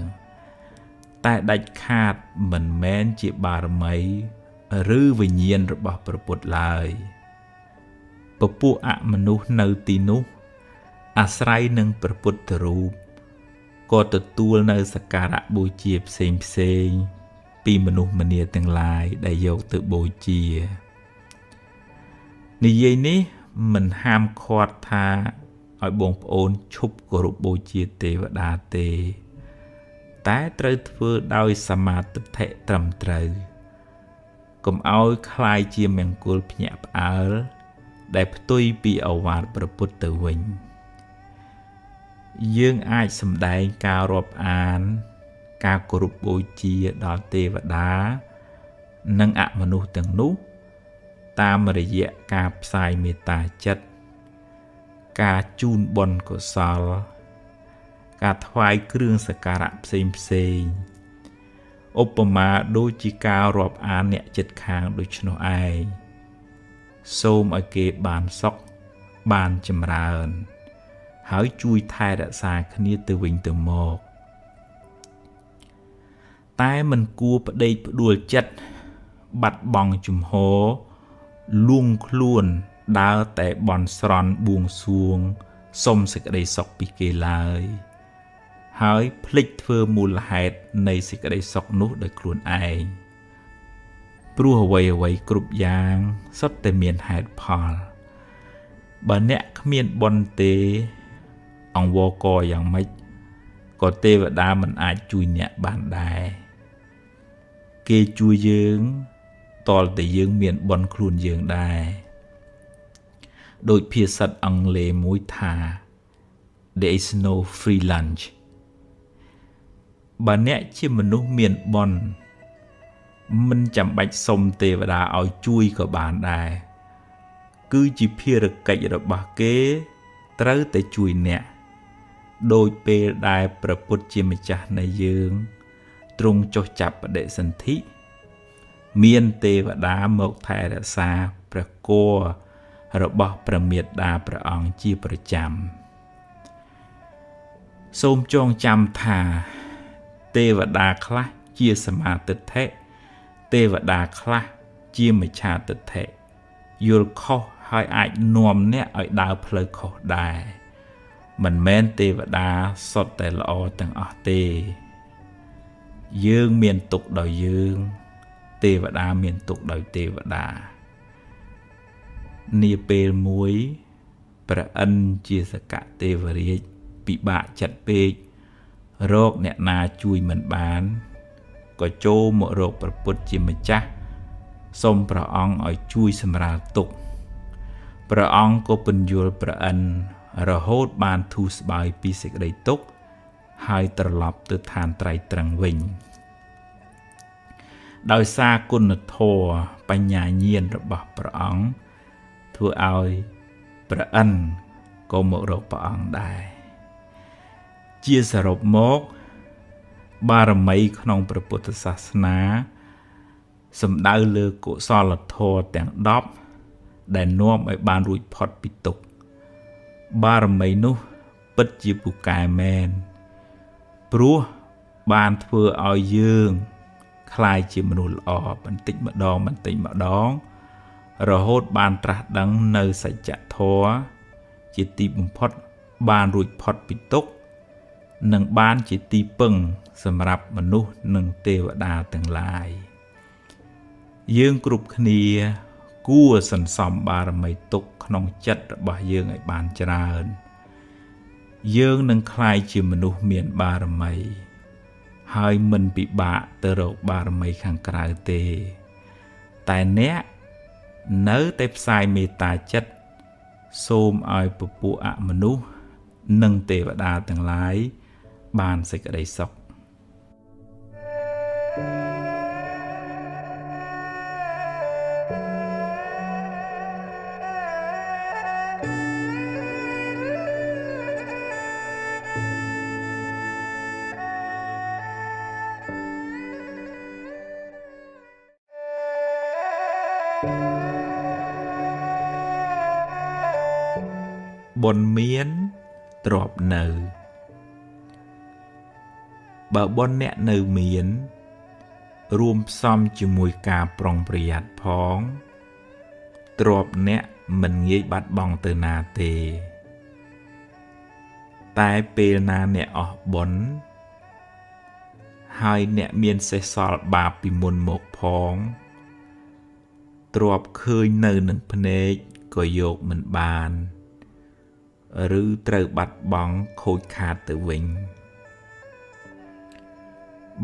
តែដាច់ខាតមិនមែនជាបារមីឬវិញ្ញាណរបស់ព្រះពុទ្ធឡើយពពួកអមនុស្សនៅទីនោះអាស្រ័យនឹងព្រះពុទ្ធរូបក៏ទទួលនៅសក្ការៈបូជាផ្សេងពីមនុស្សម្នាទាំងឡាយដែលយកទៅបូជានិយាយនេះមិនហាមឃាត់ថាឲ្យបងប្អូនឈប់គោរពបូជាទេវតាទេតែត្រូវធ្វើដោយសមាទិដ្ឋិត្រឹមត្រូវកុំឲ្យคล้ายជាមង្គលភ្ញាក់ផ្អើលដែលផ្ទុយពីឱវាទព្រះពុទ្ធទៅវិញយើងអាចសម្ដែងការរាប់អានការគោរពបូជាដល់ទេវតានិងអមនុស្សទាំងនោះតាមរយៈការផ្សាយមេត្តាចិត្តការជូនបុណ្យកុសលការថ្វាយគ្រឿងសក្ការៈផ្សេងឧបមាដូចជាការរាប់អានអ្នកជិតខាងដូច្នោះឯងសូមឲ្យគេបានសុខបានចម្រើនហើយជួយថែរក្សាគ្នាទៅវិញទៅមកតែមិនគួរផ្ដេកផ្ដួលចិត្តបាត់បង់ជំហរលួងខ្លួនដើរតែបន់ស្រន់បួងសួងសុំសេចក្តីសុខពីគេឡើយហើយភ្លេចធ្វើមូលហេតុនៃសេចក្តីសុខនោះដោយខ្លួនឯងព្រោះអ្វីៗគ្រប់យ៉ាងសុទ្ធតែមានហេតុផលបើអ្នកគ្មានបុណ្យទេអង្វរករយ៉ាងម៉េចក៏ទេវតាមិនអាចជួយអ្នកបានដែរគេជួយយើងតលតែយើងមានបុណ្យខ្លួនយើងដែរដូចភាសាអង់គ្លេសមួយថា There is no free lunch បើអ្នកជាមនុស្សមានបុណ្យមិនចាំបាច់សុំទេវតាឲ្យជួយក៏បានដែរគឺជាភារកិច្ចរបស់គេត្រូវតែជួយអ្នកដោយពេលដែលព្រះពុទ្ធជាម្ចាស់នៃយើងទ្រង់ចុះចាប់បដិសន្ធិមានទេវតាមកថែរក្សាព្រះគភ៌របស់ព្រះមេត្តាព្រះអង្គជាប្រចាំសូមចងចាំថាទេវតាខ្លះជាសមាទិដ្ឋិទេវតាខ្លះជាមិច្ឆាទិដ្ឋិយល់ខុសហើយអាចនាំអ្នកឲ្យដើរផ្លូវខុសដែរមិនមែនទេវតាសុទ្ធតែល្អទាំងអស់ទេយើងមានទុក្ខដោយយើងទេវតាមានទុក្ខដោយទេវតានាពេលមួយព្រះឥន្ទជាសកទេវរាជពិបាកចិត្តពេករកអ្នកណាជួយមិនបានក៏ចូលមករកព្រះពុទ្ធជាម្ចាស់សូមព្រះអង្គឲ្យជួយសម្រាលទុក្ខព្រះអង្គក៏ពន្យល់ព្រះឥន្ទរហូតបានធូរស្បើយពីសេចក្តីទុក្ខហើយត្រឡប់ទៅឋានត្រៃត្រឹងវិញដោយសារគុណធម៌បញ្ញាញាណរបស់ព្រះអង្គធ្វើឲ្យព្រះឥន្ទក៏មករកព្រះអង្គដែរជាសរុបមកបារមីក្នុងព្រះពុទ្ធសាសនាសំដៅលើកុសលធម៌ទាំង10ដែលនាំឲ្យបានរួចផុតពីទុក្ខ បារមីនោះពិតជាពូកែមែនព្រោះបានធ្វើឲ្យយើងคล้ายជាមនុស្សល្អបន្តិចម្ដងរហូតបានត្រាស់ដឹងនៅសច្ចធម៌ជាទីបំផុតបានរួចផុតពីទុក្ខនិងបានជាទីពឹងសម្រាប់មនុស្សនិងទេវតាទាំងឡាយយើងគ្រប់គ្នាគួរសន្សំបារមីទុកក្នុងចិត្តរបស់យើងឲ្យបានច្រើនយើងនឹងក្លាយជាមនុស្សមានបារមីហើយមិនពិបាកទៅរកបារមីខាងក្រៅទេតែអ្នកនៅតែផ្សាយមេត្តាចិត្តសូមឲ្យពពួកអមនុស្សនិងទេវតាទាំងឡាយបានសេចក្តីសុខបុណ្យមានទ្រព្យនៅបើបុណ្យអ្នកនៅមានរួមផ្សំជាមួយការប្រុងប្រយ័ត្នផងទ្រព្យអ្នកមិនងាយបាត់បង់ទៅណាទេតែពេលណាអ្នកអស់បុណ្យហើយអ្នកមានសេះសល់បាបពីមុនមកផងទ្រព្យឃើញនៅនឹងភ្នែកក៏យកមិនបានឬត្រូវបាត់បង់ខូចខាតទៅវិញ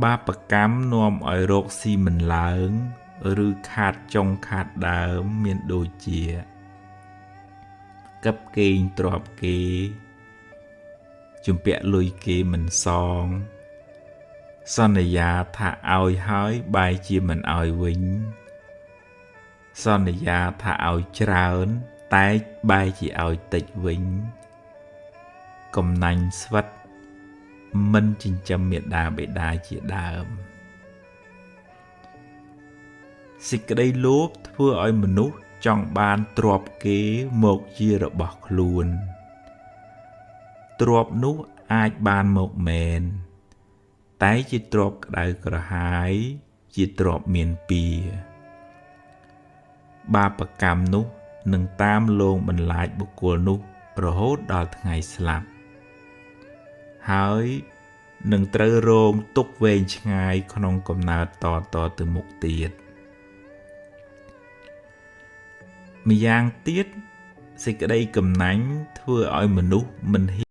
បាបកម្មនាំឲ្យរកស៊ីមិនឡើងឬខាតចុងខាតដើមមានដូចជាកឹបកេងទ្រព្យគេជំពាក់លុយគេមិនសងសន្យាថាឲ្យហើយបែរជាមិនឲ្យវិញសន្យាថាឲ្យច្រើនតែបែរជាឲ្យតិចវិញកំណាញ់ស្វិតមិនចិញ្ចឹមមាតាបិតាជាដើមសេចក្តីលោភធ្វើឲ្យមនុស្សចង់បានទ្រព្យគេមកជារបស់ខ្លួនទ្រព្យនោះអាចបានមកមែនតែជាទ្រព្យក្តៅក្រហាយជាទ្រព្យមានពៀបាបកម្មនោះនឹងតាមលងបន្លាចបុគ្គលនោះរហូតដល់ថ្ងៃស្លាប់ហើយនឹងត្រូវរងទុក្ខវែងឆ្ងាយក្នុងកំណើតតទៅមុខទៀតម្យ៉ាងទៀតសេចក្តីកំណាញ់ធ្វើឲ្យមនុស្សមិនហ៊